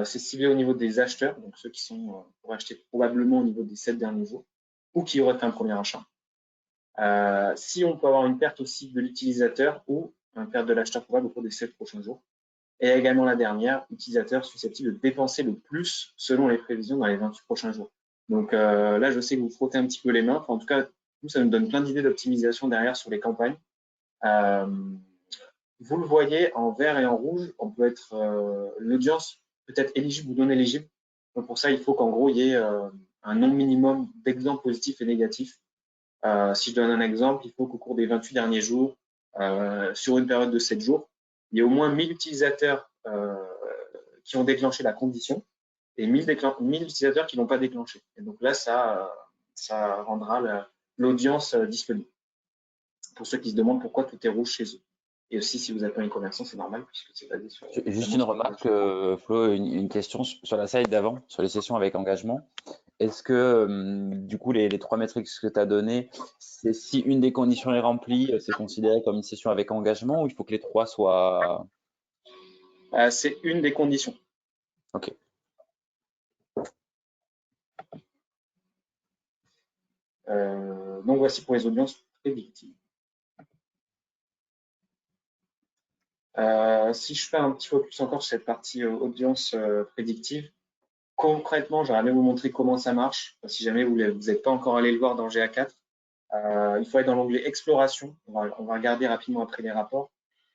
c'est ciblé au niveau des acheteurs, donc ceux qui sont pour acheter probablement au niveau des 7 derniers jours, ou qui auraient fait un premier achat. Si on peut avoir une perte aussi de l'utilisateur ou une perte de l'acheteur probable au cours des 7 prochains jours. Et également la dernière, utilisateur susceptible de dépenser le plus selon les prévisions dans les 28 prochains jours. Donc là, je sais que vous frottez un petit peu les mains. Enfin, en tout cas, nous, ça nous donne plein d'idées d'optimisation derrière sur les campagnes. Vous le voyez en vert et en rouge, on peut être l'audience peut-être éligible ou non éligible. Donc pour ça, il faut qu'en gros, il y ait un nombre minimum d'exemples positifs et négatifs. Si je donne un exemple, il faut qu'au cours des 28 derniers jours, sur une période de 7 jours, il y ait au moins 1000 utilisateurs qui ont déclenché la condition et 1000 utilisateurs qui n'ont pas déclenché. Et donc là, ça rendra l'audience disponible. Pour ceux qui se demandent pourquoi tout est rouge chez eux. Et aussi, si vous êtes un e-commerçant, c'est normal puisque c'est basé sur. Juste une remarque, Flo, une question sur la slide d'avant, sur les sessions avec engagement. Est-ce que, du coup, les 3 métriques que tu as données, c'est si une des conditions est remplie, c'est considéré comme une session avec engagement ou il faut que les 3 soient… C'est une des conditions. Ok. Donc voici pour les audiences prédictives. Si je fais un petit focus encore sur cette partie audience prédictive, concrètement, j'aimerais bien vous montrer comment ça marche. Si jamais vous n'êtes pas encore allé le voir dans GA4, il faut aller dans l'onglet Exploration. On va regarder rapidement après les rapports.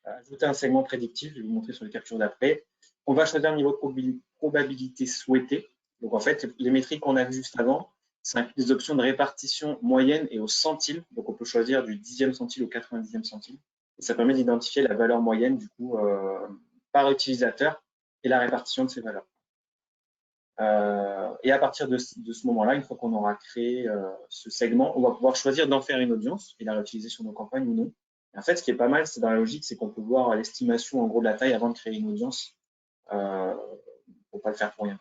Ajouter un segment prédictif, je vais vous montrer sur les captures d'après. On va choisir un niveau de probabilité souhaité. Donc en fait, les métriques qu'on a vues juste avant, ça inclut des options de répartition moyenne et au centile. Donc on peut choisir du 10e centile au 90e centile. Et ça permet d'identifier la valeur moyenne du coup par utilisateur et la répartition de ces valeurs. Et à partir de ce moment-là, une fois qu'on aura créé ce segment, on va pouvoir choisir d'en faire une audience et la réutiliser sur nos campagnes ou non. Et en fait, ce qui est pas mal, c'est dans la logique, c'est qu'on peut voir l'estimation en gros de la taille avant de créer une audience pour pas le faire pour rien.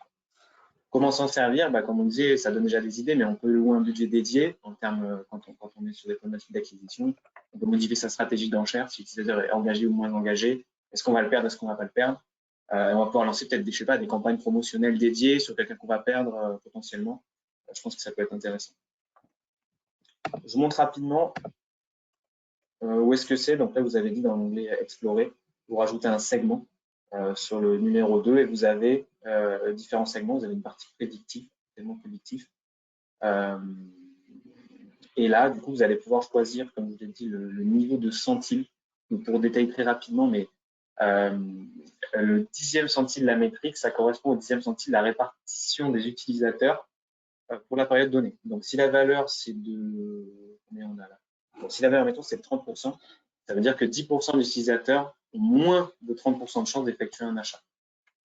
Comment s'en servir? Comme on disait, ça donne déjà des idées, mais on peut louer un budget dédié en termes quand on est sur des problématiques d'acquisition. On peut modifier sa stratégie d'enchère, si l'utilisateur est engagé ou moins engagé. Est-ce qu'on va le perdre, est-ce qu'on va pas le perdre? On va pouvoir lancer peut-être des campagnes promotionnelles dédiées sur quelqu'un qu'on va perdre potentiellement. Je pense que ça peut être intéressant. Je vous montre rapidement où est-ce que c'est. Donc là, vous avez dit dans l'onglet Explorer, vous rajoutez un segment sur le numéro 2 et vous avez différents segments. Vous avez une partie prédictive, segment prédictif. Et là, du coup, vous allez pouvoir choisir, comme je l'ai dit, le niveau de centile. Donc, pour détailler très rapidement, mais le 10e centile de la métrique, ça correspond au 10e centile de la répartition des utilisateurs pour la période donnée. Donc, si la valeur, c'est de… Combien on a là? Donc, si la valeur, mettons, c'est de 30%, ça veut dire que 10% des utilisateurs ont moins de 30% de chances d'effectuer un achat,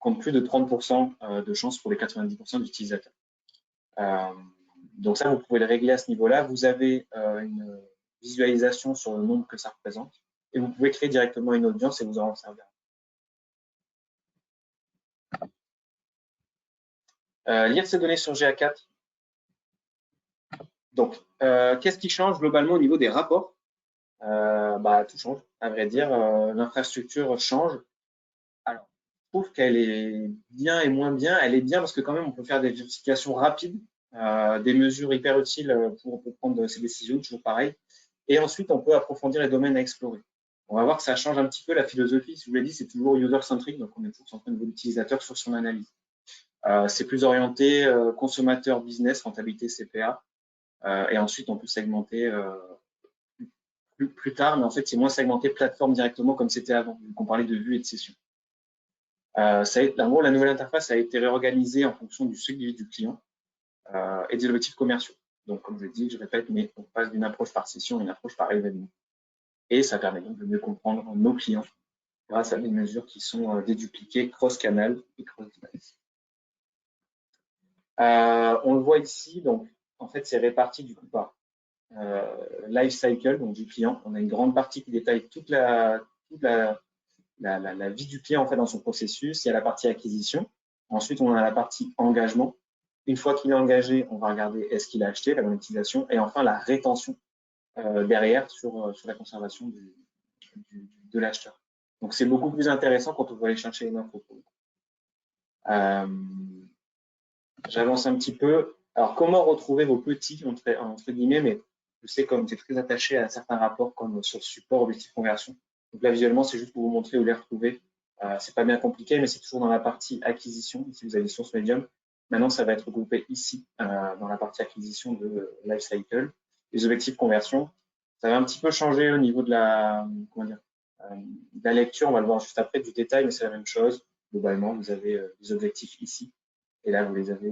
contre plus de 30% de chances pour les 90% d'utilisateurs. Donc ça, vous pouvez le régler à ce niveau-là. Vous avez une visualisation sur le nombre que ça représente et vous pouvez créer directement une audience et vous en servir. Lire ces données sur GA4. Donc, qu'est-ce qui change globalement au niveau des rapports? Tout change, à vrai dire. L'infrastructure change. Alors, je trouve qu'elle est bien et moins bien. Elle est bien parce que quand même, on peut faire des vérifications rapides, des mesures hyper utiles pour prendre ces décisions, toujours pareil. Et ensuite, on peut approfondir les domaines à explorer. On va voir que ça change un petit peu la philosophie. Si je vous l'ai dit, c'est toujours user-centric, donc on est toujours centré au niveau de l'utilisateur sur son analyse. C'est plus orienté consommateur, business, rentabilité, CPA. Et ensuite, on peut segmenter plus tard, mais en fait, c'est moins segmenté plateforme directement comme c'était avant, vu qu'on parlait de vue et de session. En gros, la nouvelle interface a été réorganisée en fonction du cycle du client et des objectifs commerciaux. Donc, comme je l'ai dit, je répète, mais on passe d'une approche par session à une approche par événement. Et ça permet donc de mieux comprendre nos clients grâce à des mesures qui sont dédupliquées cross-canal et cross-device. On le voit ici, donc en fait, c'est réparti du coup par life cycle donc du client. On a une grande partie qui détaille toute la vie du client en fait dans son processus. Il y a la partie acquisition. Ensuite, on a la partie engagement. Une fois qu'il est engagé, on va regarder est-ce qu'il a acheté, la monétisation, et enfin la rétention derrière sur la conservation de l'acheteur. Donc, c'est beaucoup plus intéressant quand on va aller chercher les infos. J'avance un petit peu. Alors, comment retrouver vos petits, entre guillemets, mais je sais comme tu es très attaché à certains rapports comme sur support, objectif conversion. Donc là, visuellement, c'est juste pour vous montrer où les retrouver. C'est pas bien compliqué, mais c'est toujours dans la partie acquisition. Ici, vous avez source medium. Maintenant, ça va être regroupé ici, dans la partie acquisition de Lifecycle. Les objectifs conversion, ça va un petit peu changer au niveau de de la lecture. On va le voir juste après du détail, mais c'est la même chose. Globalement, vous avez les objectifs ici. Et là, vous les avez,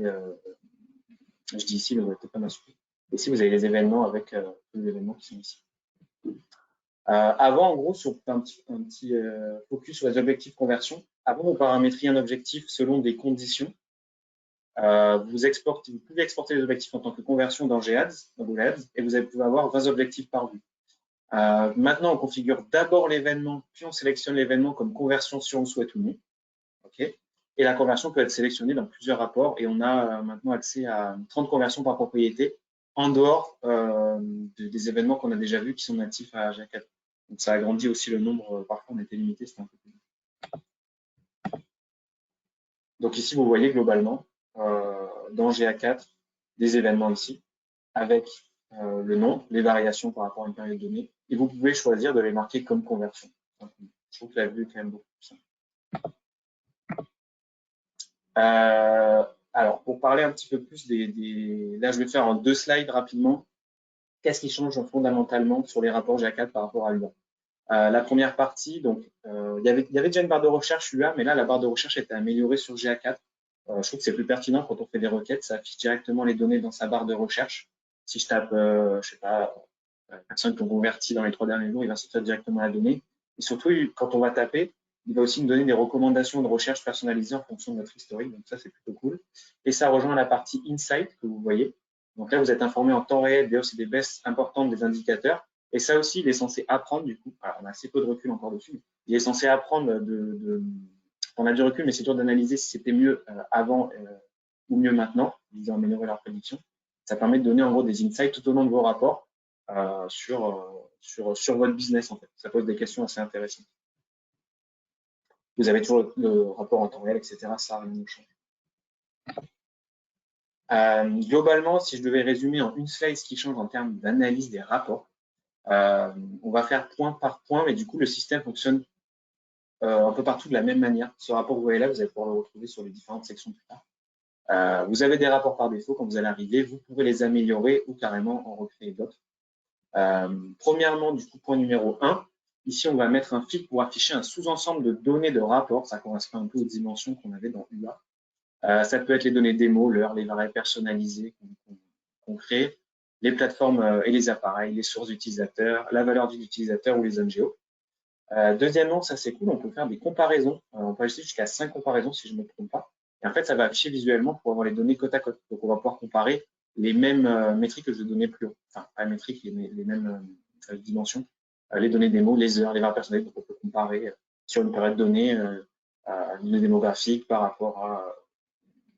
je dis ici, mais vous n'êtes pas m'insulter. Ici, vous avez les événements avec les événements qui sont ici. Avant, en gros, sur un petit focus sur les objectifs conversion, avant, vous paramétriez un objectif selon des conditions. Vous pouvez exporter les objectifs en tant que conversion dans GADS, dans Google Ads, et vous pouvez avoir 20 objectifs par vue. Maintenant, on configure d'abord l'événement, puis on sélectionne l'événement comme conversion si on le souhaite ou non. Okay. Et la conversion peut être sélectionnée dans plusieurs rapports et on a maintenant accès à 30 conversions par propriété en dehors des événements qu'on a déjà vus qui sont natifs à GA4. Donc ça agrandit aussi le nombre, parfois on était limité, c'était un peu plus. Donc ici, vous voyez globalement dans GA4 des événements ici avec le nom, les variations par rapport à une période donnée et vous pouvez choisir de les marquer comme conversion. Je trouve que la vue est quand même beaucoup plus simple. Alors, pour parler un petit peu plus là, je vais faire en 2 slides rapidement. Qu'est-ce qui change fondamentalement sur les rapports GA4 par rapport à UA? La première partie, donc, il y avait déjà une barre de recherche UA, mais là, la barre de recherche a été améliorée sur GA4. Je trouve que c'est plus pertinent quand on fait des requêtes, ça affiche directement les données dans sa barre de recherche. Si je tape, je sais pas, personnes qui ont converti dans les 3 derniers jours, il va sortir directement la donnée. Et surtout, quand on va taper, il va aussi nous donner des recommandations de recherche personnalisées en fonction de notre historique. Donc ça, c'est plutôt cool. Et ça rejoint la partie Insight que vous voyez. Donc là, vous êtes informé en temps réel des hausses et des baisses importantes des indicateurs. Et ça aussi, il est censé apprendre du coup. Alors, on a assez peu de recul encore dessus. Il est censé apprendre on a du recul, mais c'est dur d'analyser si c'était mieux avant ou mieux maintenant, visant à améliorer leur prédiction. Ça permet de donner en gros des insights tout au long de vos rapports sur votre business en fait. Ça pose des questions assez intéressantes. Vous avez toujours le rapport en temps réel, etc. Ça n'a rien de changé. Globalement, si je devais résumer en une slide ce qui change en termes d'analyse des rapports, on va faire point par point, mais du coup, le système fonctionne un peu partout de la même manière. Ce rapport que vous voyez là, vous allez pouvoir le retrouver sur les différentes sections plus tard. Vous avez des rapports par défaut quand vous allez arriver, vous pouvez les améliorer ou carrément en recréer d'autres. Premièrement, du coup, point numéro 1, ici on va mettre un filtre pour afficher un sous-ensemble de données de rapport, ça correspond un peu aux dimensions qu'on avait dans UA. Ça peut être les données démo, l'heure, les variables personnalisées qu'on crée, les plateformes et les appareils, les sources d'utilisateurs, la valeur de l'utilisateur ou les zones géo. Deuxièmement, ça c'est cool, on peut faire des comparaisons. On peut ajouter jusqu'à 5 comparaisons si je ne me trompe pas. Et en fait, ça va afficher visuellement pour avoir les données côte à côte. Donc, on va pouvoir comparer les mêmes métriques que je donnais plus haut. Enfin, pas les métriques, les mêmes dimensions. Les données démo, les heures, les valeurs personnelles. Donc, on peut comparer sur une période donnée une donnée démographique par rapport à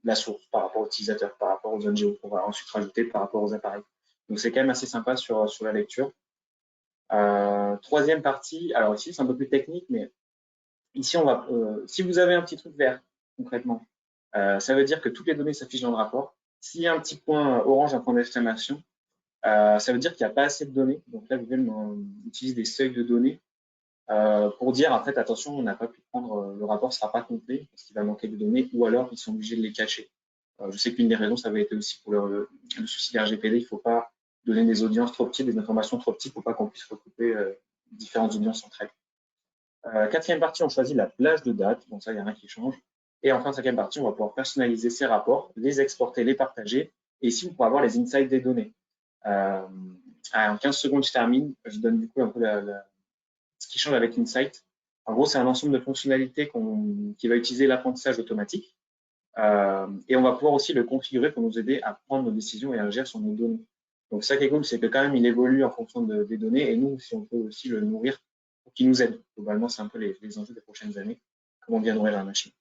la source, par rapport aux utilisateurs, par rapport aux zones géo. On va ensuite rajouter par rapport aux appareils. Donc, c'est quand même assez sympa sur la lecture. Troisième partie, alors ici c'est un peu plus technique, mais ici on va, si vous avez un petit truc vert concrètement, ça veut dire que toutes les données s'affichent dans le rapport. S'il y a un petit point orange, un point d'exclamation, ça veut dire qu'il n'y a pas assez de données. Donc là, Google utilise des seuils de données pour dire en fait attention, on n'a pas pu prendre, le rapport ne sera pas complet parce qu'il va manquer de données, ou alors ils sont obligés de les cacher. Je sais qu'une des raisons, ça avait été aussi pour le souci de RGPD, il ne faut pas donner des audiences trop petites, des informations trop petites pour pas qu'on puisse recouper différentes audiences entre elles. Quatrième partie, on choisit la plage de date. Donc ça, il n'y a rien qui change. Et enfin, cinquième partie, on va pouvoir personnaliser ces rapports, les exporter, les partager. Et ici, on pourra avoir les insights des données. En 15 secondes, je termine. Je donne du coup un peu ce qui change avec Insight. En gros, c'est un ensemble de fonctionnalités qui va utiliser l'apprentissage automatique. Et on va pouvoir aussi le configurer pour nous aider à prendre nos décisions et à agir sur nos données. Donc ça qui est cool, c'est que quand même, il évolue en fonction des données. Et nous, si on peut aussi le nourrir pour qu'il nous aide. Globalement, c'est un peu les enjeux des prochaines années. Comment bien nourrir la machine.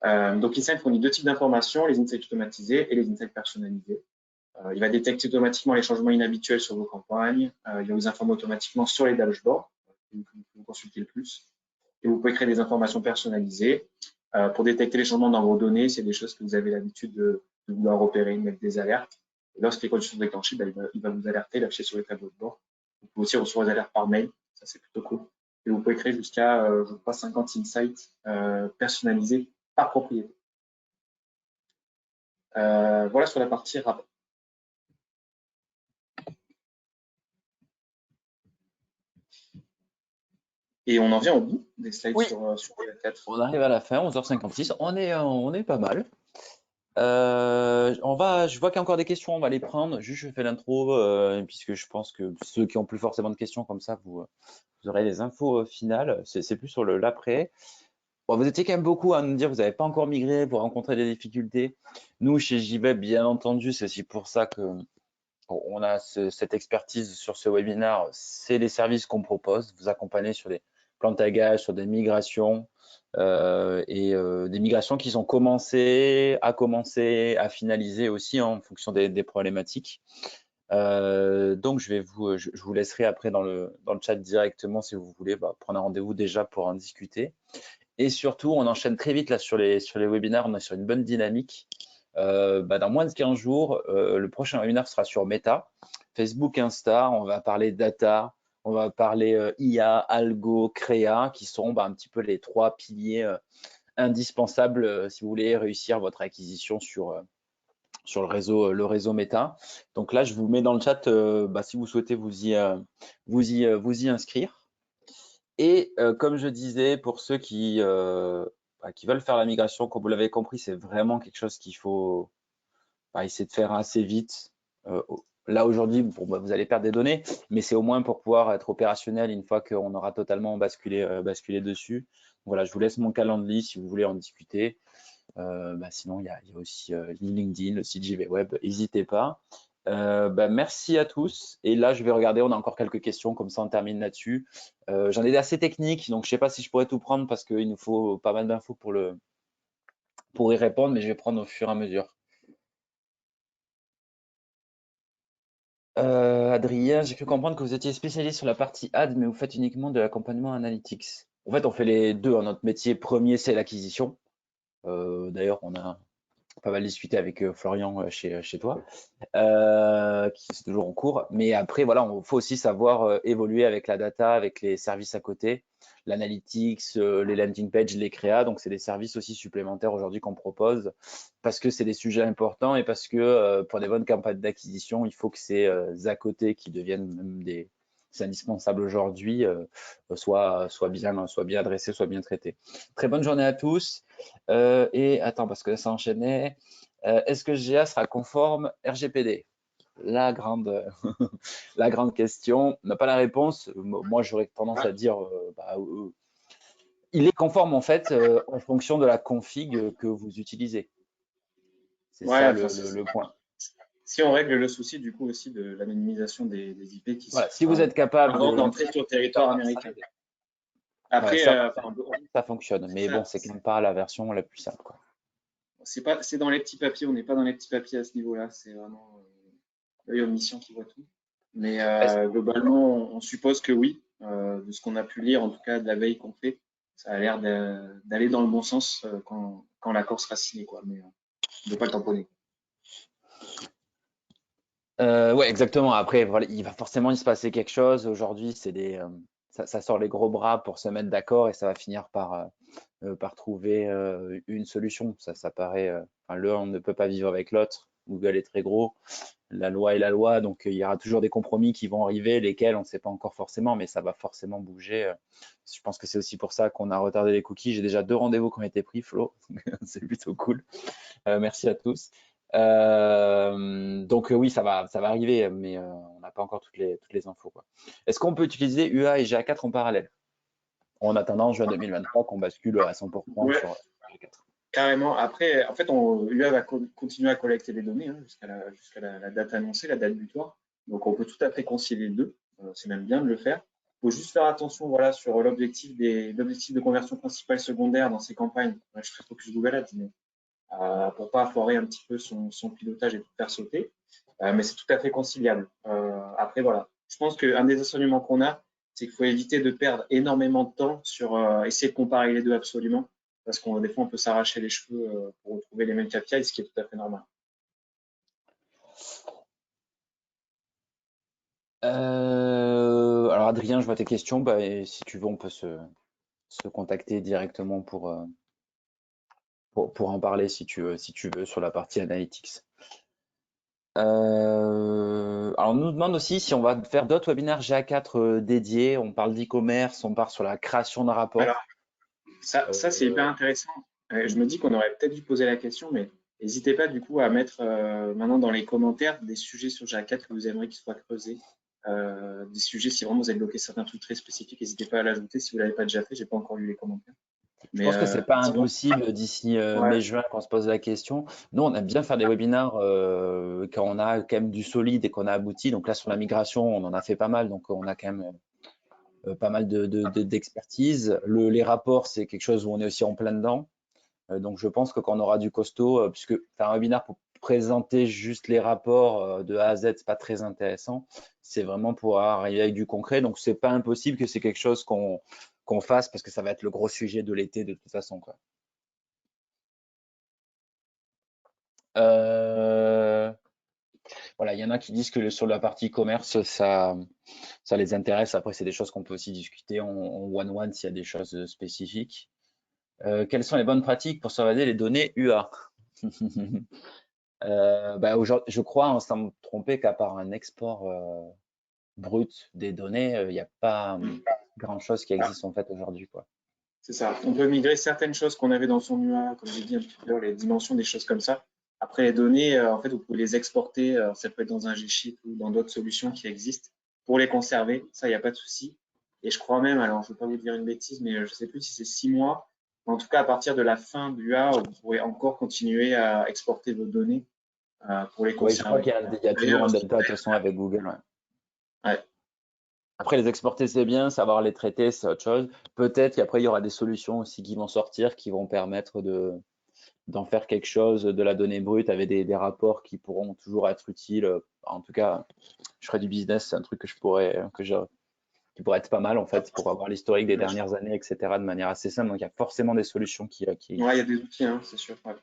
Donc Insight fournit deux types d'informations, les insights automatisés et les insights personnalisés. Il va détecter automatiquement les changements inhabituels sur vos campagnes. Il va vous informer automatiquement sur les dashboards que vous consultez le plus. Et vous pouvez créer des informations personnalisées pour détecter les changements dans vos données. C'est des choses que vous avez l'habitude de vouloir repérer, mettre des alertes. Et lorsque les conditions sont déclenchées, il va vous alerter, l'afficher sur les tableaux de bord. Vous pouvez aussi recevoir des alertes par mail. Ça, c'est plutôt cool. Et vous pouvez créer jusqu'à, je crois, 50 insights personnalisés par propriété. Voilà sur la partie rapport. Et on en vient au bout des slides Oui. sur PL4. On arrive à la fin, 11h56. On est pas mal. Je vois qu'il y a encore des questions, on va les prendre. Juste, je fais l'intro, puisque je pense que ceux qui ont plus forcément de questions comme ça, vous aurez les infos finales. C'est plus sur l'après. Bon, vous étiez quand même beaucoup à nous dire que vous n'avez pas encore migré, vous rencontrez des difficultés. Nous, chez JWeb, bien entendu, c'est aussi pour ça que on a cette expertise sur ce webinaire. C'est les services qu'on propose, vous accompagner sur des plans de tagage, sur des migrations, des migrations qui sont commencées, à finaliser aussi en fonction des problématiques. Donc, je vous laisserai après dans le chat directement si vous voulez prendre un rendez-vous déjà pour en discuter. Et surtout, on enchaîne très vite là sur les webinaires, on est sur une bonne dynamique. Dans moins de 15 jours, le prochain webinaire sera sur Meta, Facebook, Insta. On va parler data, on va parler IA, algo, créa, qui sont un petit peu les trois piliers indispensables si vous voulez réussir votre acquisition sur le réseau Meta. Donc là, je vous mets dans le chat si vous souhaitez vous y inscrire. Et comme je disais, pour ceux qui veulent faire la migration, comme vous l'avez compris, c'est vraiment quelque chose qu'il faut essayer de faire assez vite. Là, aujourd'hui, vous allez perdre des données, mais c'est au moins pour pouvoir être opérationnel une fois qu'on aura totalement basculé dessus. Voilà, je vous laisse mon calendrier si vous voulez en discuter. Sinon, il y a aussi LinkedIn, le site JVWeb, n'hésitez pas. Merci à tous. Et là, je vais regarder, on a encore quelques questions, comme ça on termine là-dessus. J'en ai assez techniques, donc je ne sais pas si je pourrais tout prendre parce qu'il nous faut pas mal d'infos pour y répondre, mais je vais prendre au fur et à mesure. Adrien, j'ai cru comprendre que vous étiez spécialisé sur la partie ad, mais vous faites uniquement de l'accompagnement analytics. En fait, on fait les deux. Notre métier premier, c'est l'acquisition. D'ailleurs, on a pas mal discuté avec Florian chez toi, qui c'est toujours en cours. Mais après, voilà, il faut aussi savoir évoluer avec la data, avec les services à côté, l'analytics, les landing pages, les créas. Donc, c'est des services aussi supplémentaires aujourd'hui qu'on propose parce que c'est des sujets importants et parce que pour des bonnes campagnes d'acquisition, il faut que ces à côté qui deviennent même c'est indispensable aujourd'hui, soit bien adressés, soit bien traités. Très bonne journée à tous. Et attends, parce que ça enchaînait. Est-ce que GA sera conforme RGPD? La grande, la grande question. On n'a pas la réponse. Moi, j'aurais tendance à dire il est conforme en fait en fonction de la config que vous utilisez. C'est ça le point. Si on règle le souci du coup aussi de l'anonymisation des IP qui Voilà, si vous êtes capable d'entrer sur le territoire américain. Après, ça fonctionne, mais bon, c'est quand même pas la version la plus simple, quoi. C'est dans les petits papiers, on n'est pas dans les petits papiers à ce niveau-là, c'est vraiment l'œil omniscient qui voit tout. Mais globalement, on suppose que oui, de ce qu'on a pu lire, en tout cas de la veille qu'on fait, ça a l'air d'aller dans le bon sens quand l'accord sera signé, quoi. Mais on ne peut pas le tamponner. Ouais, exactement. Après, voilà, il va forcément se passer quelque chose. Aujourd'hui, ça sort les gros bras pour se mettre d'accord et ça va finir par trouver une solution. Ça paraît. L'un ne peut pas vivre avec l'autre. Google est très gros, la loi est la loi, donc il y aura toujours des compromis qui vont arriver, lesquels on ne sait pas encore forcément, mais ça va forcément bouger. Je pense que c'est aussi pour ça qu'on a retardé les cookies. J'ai déjà 2 rendez-vous qui ont été pris, Flo, c'est plutôt cool. Merci à tous. Donc oui, ça va arriver, mais on n'a pas encore toutes les infos, quoi. Est-ce qu'on peut utiliser UA et GA4 en parallèle en attendant juin 2023 qu'on bascule à 100% Ouais, sur GA4? carrément. Après, en fait, UA va continuer à collecter les données hein, jusqu'à la date annoncée, la date butoir. Donc, on peut tout à fait concilier les deux. C'est même bien de le faire. Il faut juste faire attention voilà, sur l'objectif de conversion principale secondaire dans ces campagnes. Ouais, je serai focus Google Ads, mais pour pas foirer un petit peu son pilotage et tout faire sauter. Mais c'est tout à fait conciliable. Après, voilà. Je pense qu'un des enseignements qu'on a, c'est qu'il faut éviter de perdre énormément de temps sur essayer de comparer les deux absolument, parce qu'on des fois on peut s'arracher les cheveux pour retrouver les mêmes KPI, ce qui est tout à fait normal. Alors Adrien, je vois tes questions. Bah, et si tu veux, on peut se contacter directement pour en parler si tu veux sur la partie analytics. Alors on nous demande aussi si on va faire d'autres webinaires GA4 dédiés. On parle d'e-commerce, on part sur la création d'un rapport. Alors, ça c'est hyper Euh, intéressant. Je me dis qu'on aurait peut-être dû poser la question, mais n'hésitez pas du coup à mettre maintenant dans les commentaires des sujets sur GA4 que vous aimeriez qu'ils soient creusés. Des sujets, si vraiment vous avez bloqué certains trucs très spécifiques, n'hésitez pas à l'ajouter si vous ne l'avez pas déjà fait. J'ai pas encore lu les commentaires. Je Mais pense que c'est pas effectivement, impossible d'ici ouais, mai-juin qu'on se pose la question. Nous, on aime bien faire des webinaires quand on a quand même du solide et qu'on a abouti. Donc là, sur la migration, on en a fait pas mal. Donc on a quand même pas mal d'expertise. Les rapports, c'est quelque chose où on est aussi en plein dedans. Donc je pense que quand on aura du costaud, puisque faire un webinaire pour présenter juste les rapports de A à Z, c'est pas très intéressant. C'est vraiment pour arriver avec du concret. Donc c'est pas impossible que c'est quelque chose qu'on fasse parce que ça va être le gros sujet de l'été de toute façon, quoi. Euh, voilà, il y en a qui disent que sur la partie commerce, ça les intéresse. Après, c'est des choses qu'on peut aussi discuter en one-one s'il y a des choses spécifiques. Quelles sont les bonnes pratiques pour sauvegarder les données UA? Bah, aujourd'hui, je crois, sans me tromper, qu'à part un export brut des données, il n'y a pas grand-chose qui voilà, existe en fait aujourd'hui, quoi. c'est ça. On peut migrer certaines choses qu'on avait dans son UA, comme j'ai dit un petit peu, les dimensions, des choses comme ça. Après, les données, en fait, vous pouvez les exporter. Ça peut être dans un G-Sheet ou dans d'autres solutions qui existent pour les conserver. Ça, il n'y a pas de souci. Et je crois même, alors je ne veux pas vous dire une bêtise, mais je ne sais plus si c'est 6 mois. En tout cas, à partir de la fin du UA, vous pourrez encore continuer à exporter vos données pour les Oui, je crois conserver. qu'il y a toujours un D'ailleurs, delta de toute façon avec Google, ouais. ouais, Après, les exporter, c'est bien, savoir les traiter, c'est autre chose. Peut-être qu'après, il y aura des solutions aussi qui vont sortir, qui vont permettre d'en faire quelque chose de la donnée brute avec des rapports qui pourront toujours être utiles. En tout cas, je ferai du business, c'est un truc que qui pourrait être pas mal en fait pour avoir l'historique des bien sûr. dernières années, etc. de manière assez simple. Donc, il y a forcément des solutions qui Ouais, il y a existent. des outils, hein, c'est sûr. Ouais.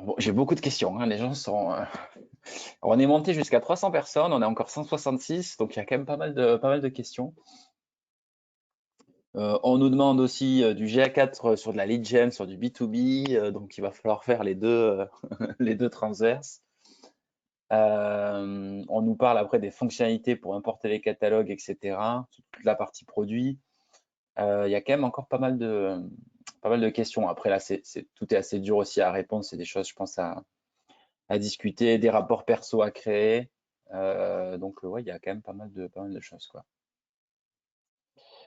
Bon, j'ai beaucoup de questions, hein. Les gens sont. On est monté jusqu'à 300 personnes, on est encore 166, donc il y a quand même pas mal de questions. On nous demande aussi du GA4 sur de la lead gen, sur du B2B, donc il va falloir faire les deux, les deux transverses. On nous parle après des fonctionnalités pour importer les catalogues, etc. Toute la partie produit. Il y a quand même encore pas mal de questions. Après là, tout est assez dur aussi à répondre. C'est des choses, je pense, à discuter, des rapports perso à créer. Donc ouais, il y a quand même pas mal de choses, quoi.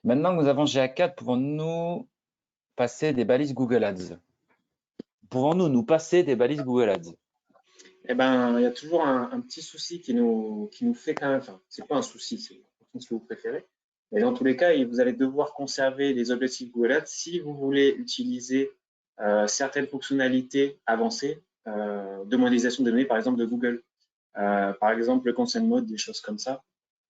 Maintenant que nous avons GA4, pouvons-nous passer des balises Google Ads? Pouvons-nous nous passer des balises Google Ads? Eh ben, il y a toujours un petit souci qui nous fait quand même, enfin, c'est pas un souci, c'est ce que vous préférez. Mais dans tous les cas, vous allez devoir conserver les objectifs Google Ads si vous voulez utiliser certaines fonctionnalités avancées de modélisation de données, par exemple de Google. Par exemple, le consent mode, des choses comme ça.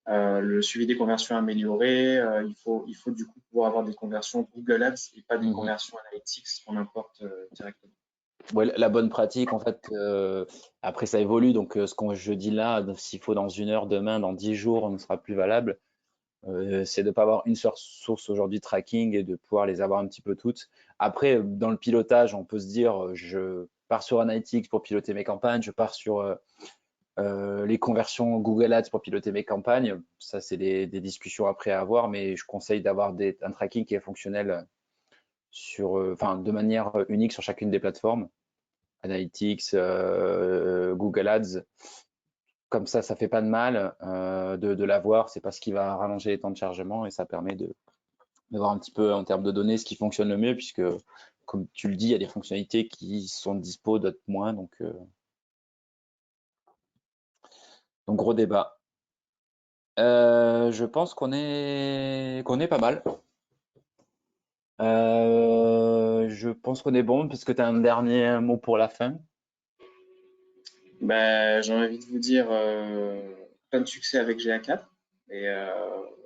Le suivi des conversions améliorées. Il faut du coup pouvoir avoir des conversions Google Ads et pas des Mhm. conversions analytics qu'on importe directement. Ouais, la bonne pratique, en fait, après ça évolue. Donc, ce que je dis là, s'il faut dans 1 heure, demain, dans 10 jours, on ne sera plus valable. C'est de ne pas avoir une seule source aujourd'hui tracking et de pouvoir les avoir un petit peu toutes. Après, dans le pilotage, on peut se dire, pars sur Analytics pour piloter mes campagnes, je pars sur les conversions Google Ads pour piloter mes campagnes. Ça, c'est des discussions après à avoir, mais je conseille d'avoir un tracking qui est fonctionnel de manière unique sur chacune des plateformes. Analytics, Google Ads. Comme ça fait pas de mal de l'avoir. C'est pas ce qui va rallonger les temps de chargement et ça permet de voir un petit peu en termes de données ce qui fonctionne le mieux, puisque, comme tu le dis, il y a des fonctionnalités qui sont dispo, d'autres moins. Donc gros débat. Je pense qu'on est pas mal. Je pense qu'on est bon, parce que tu as un dernier mot pour la fin. Bah, j'ai envie de vous dire plein de succès avec GA4 et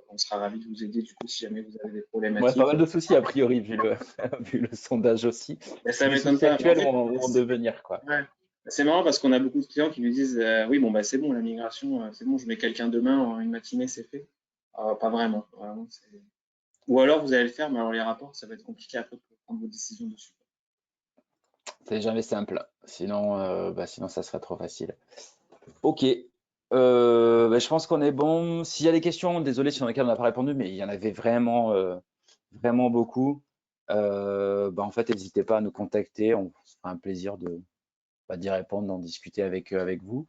on sera ravis de vous aider du coup si jamais vous avez des Ouais, pas problématiques. mal de soucis a priori, vu le, vu le sondage aussi. Mais ça Les m'étonne soucis pas. Mais en actuels fait, vont devenir, quoi. ouais. C'est marrant parce qu'on a beaucoup de clients qui nous disent oui, bon, bah, c'est bon, la migration, c'est bon, je mets quelqu'un demain, en une matinée, c'est fait. Pas vraiment. Vraiment, ou alors vous allez le faire, mais alors les rapports, ça va être compliqué après pour prendre vos décisions dessus. C'est jamais simple. Sinon, sinon, ça serait trop facile. Ok. Je pense qu'on est bon. S'il y a des questions, désolé si on lesquelles on n'a pas répondu, mais il y en avait vraiment, vraiment beaucoup. En fait, n'hésitez pas à nous contacter. On se fera un plaisir d'y répondre, d'en discuter avec vous.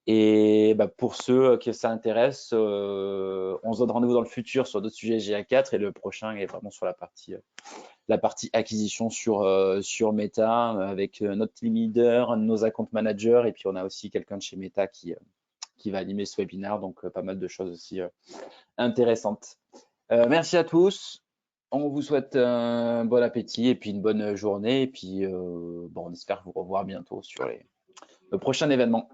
Et pour ceux que ça intéresse, on se donne rendez-vous dans le futur sur d'autres sujets GA4 et le prochain est vraiment sur la partie acquisition sur Meta avec notre team leader, nos account managers et puis on a aussi quelqu'un de chez Meta qui va animer ce webinaire, donc pas mal de choses aussi intéressantes. Merci à tous. On vous souhaite un bon appétit et puis une bonne journée. Et puis, on espère vous revoir bientôt sur le prochain événement.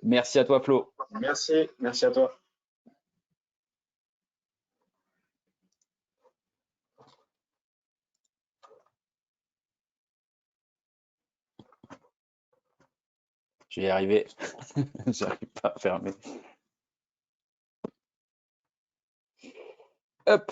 Merci à toi, Flo. Merci, merci à toi. Je vais y arriver. J'arrive pas à fermer. Hop.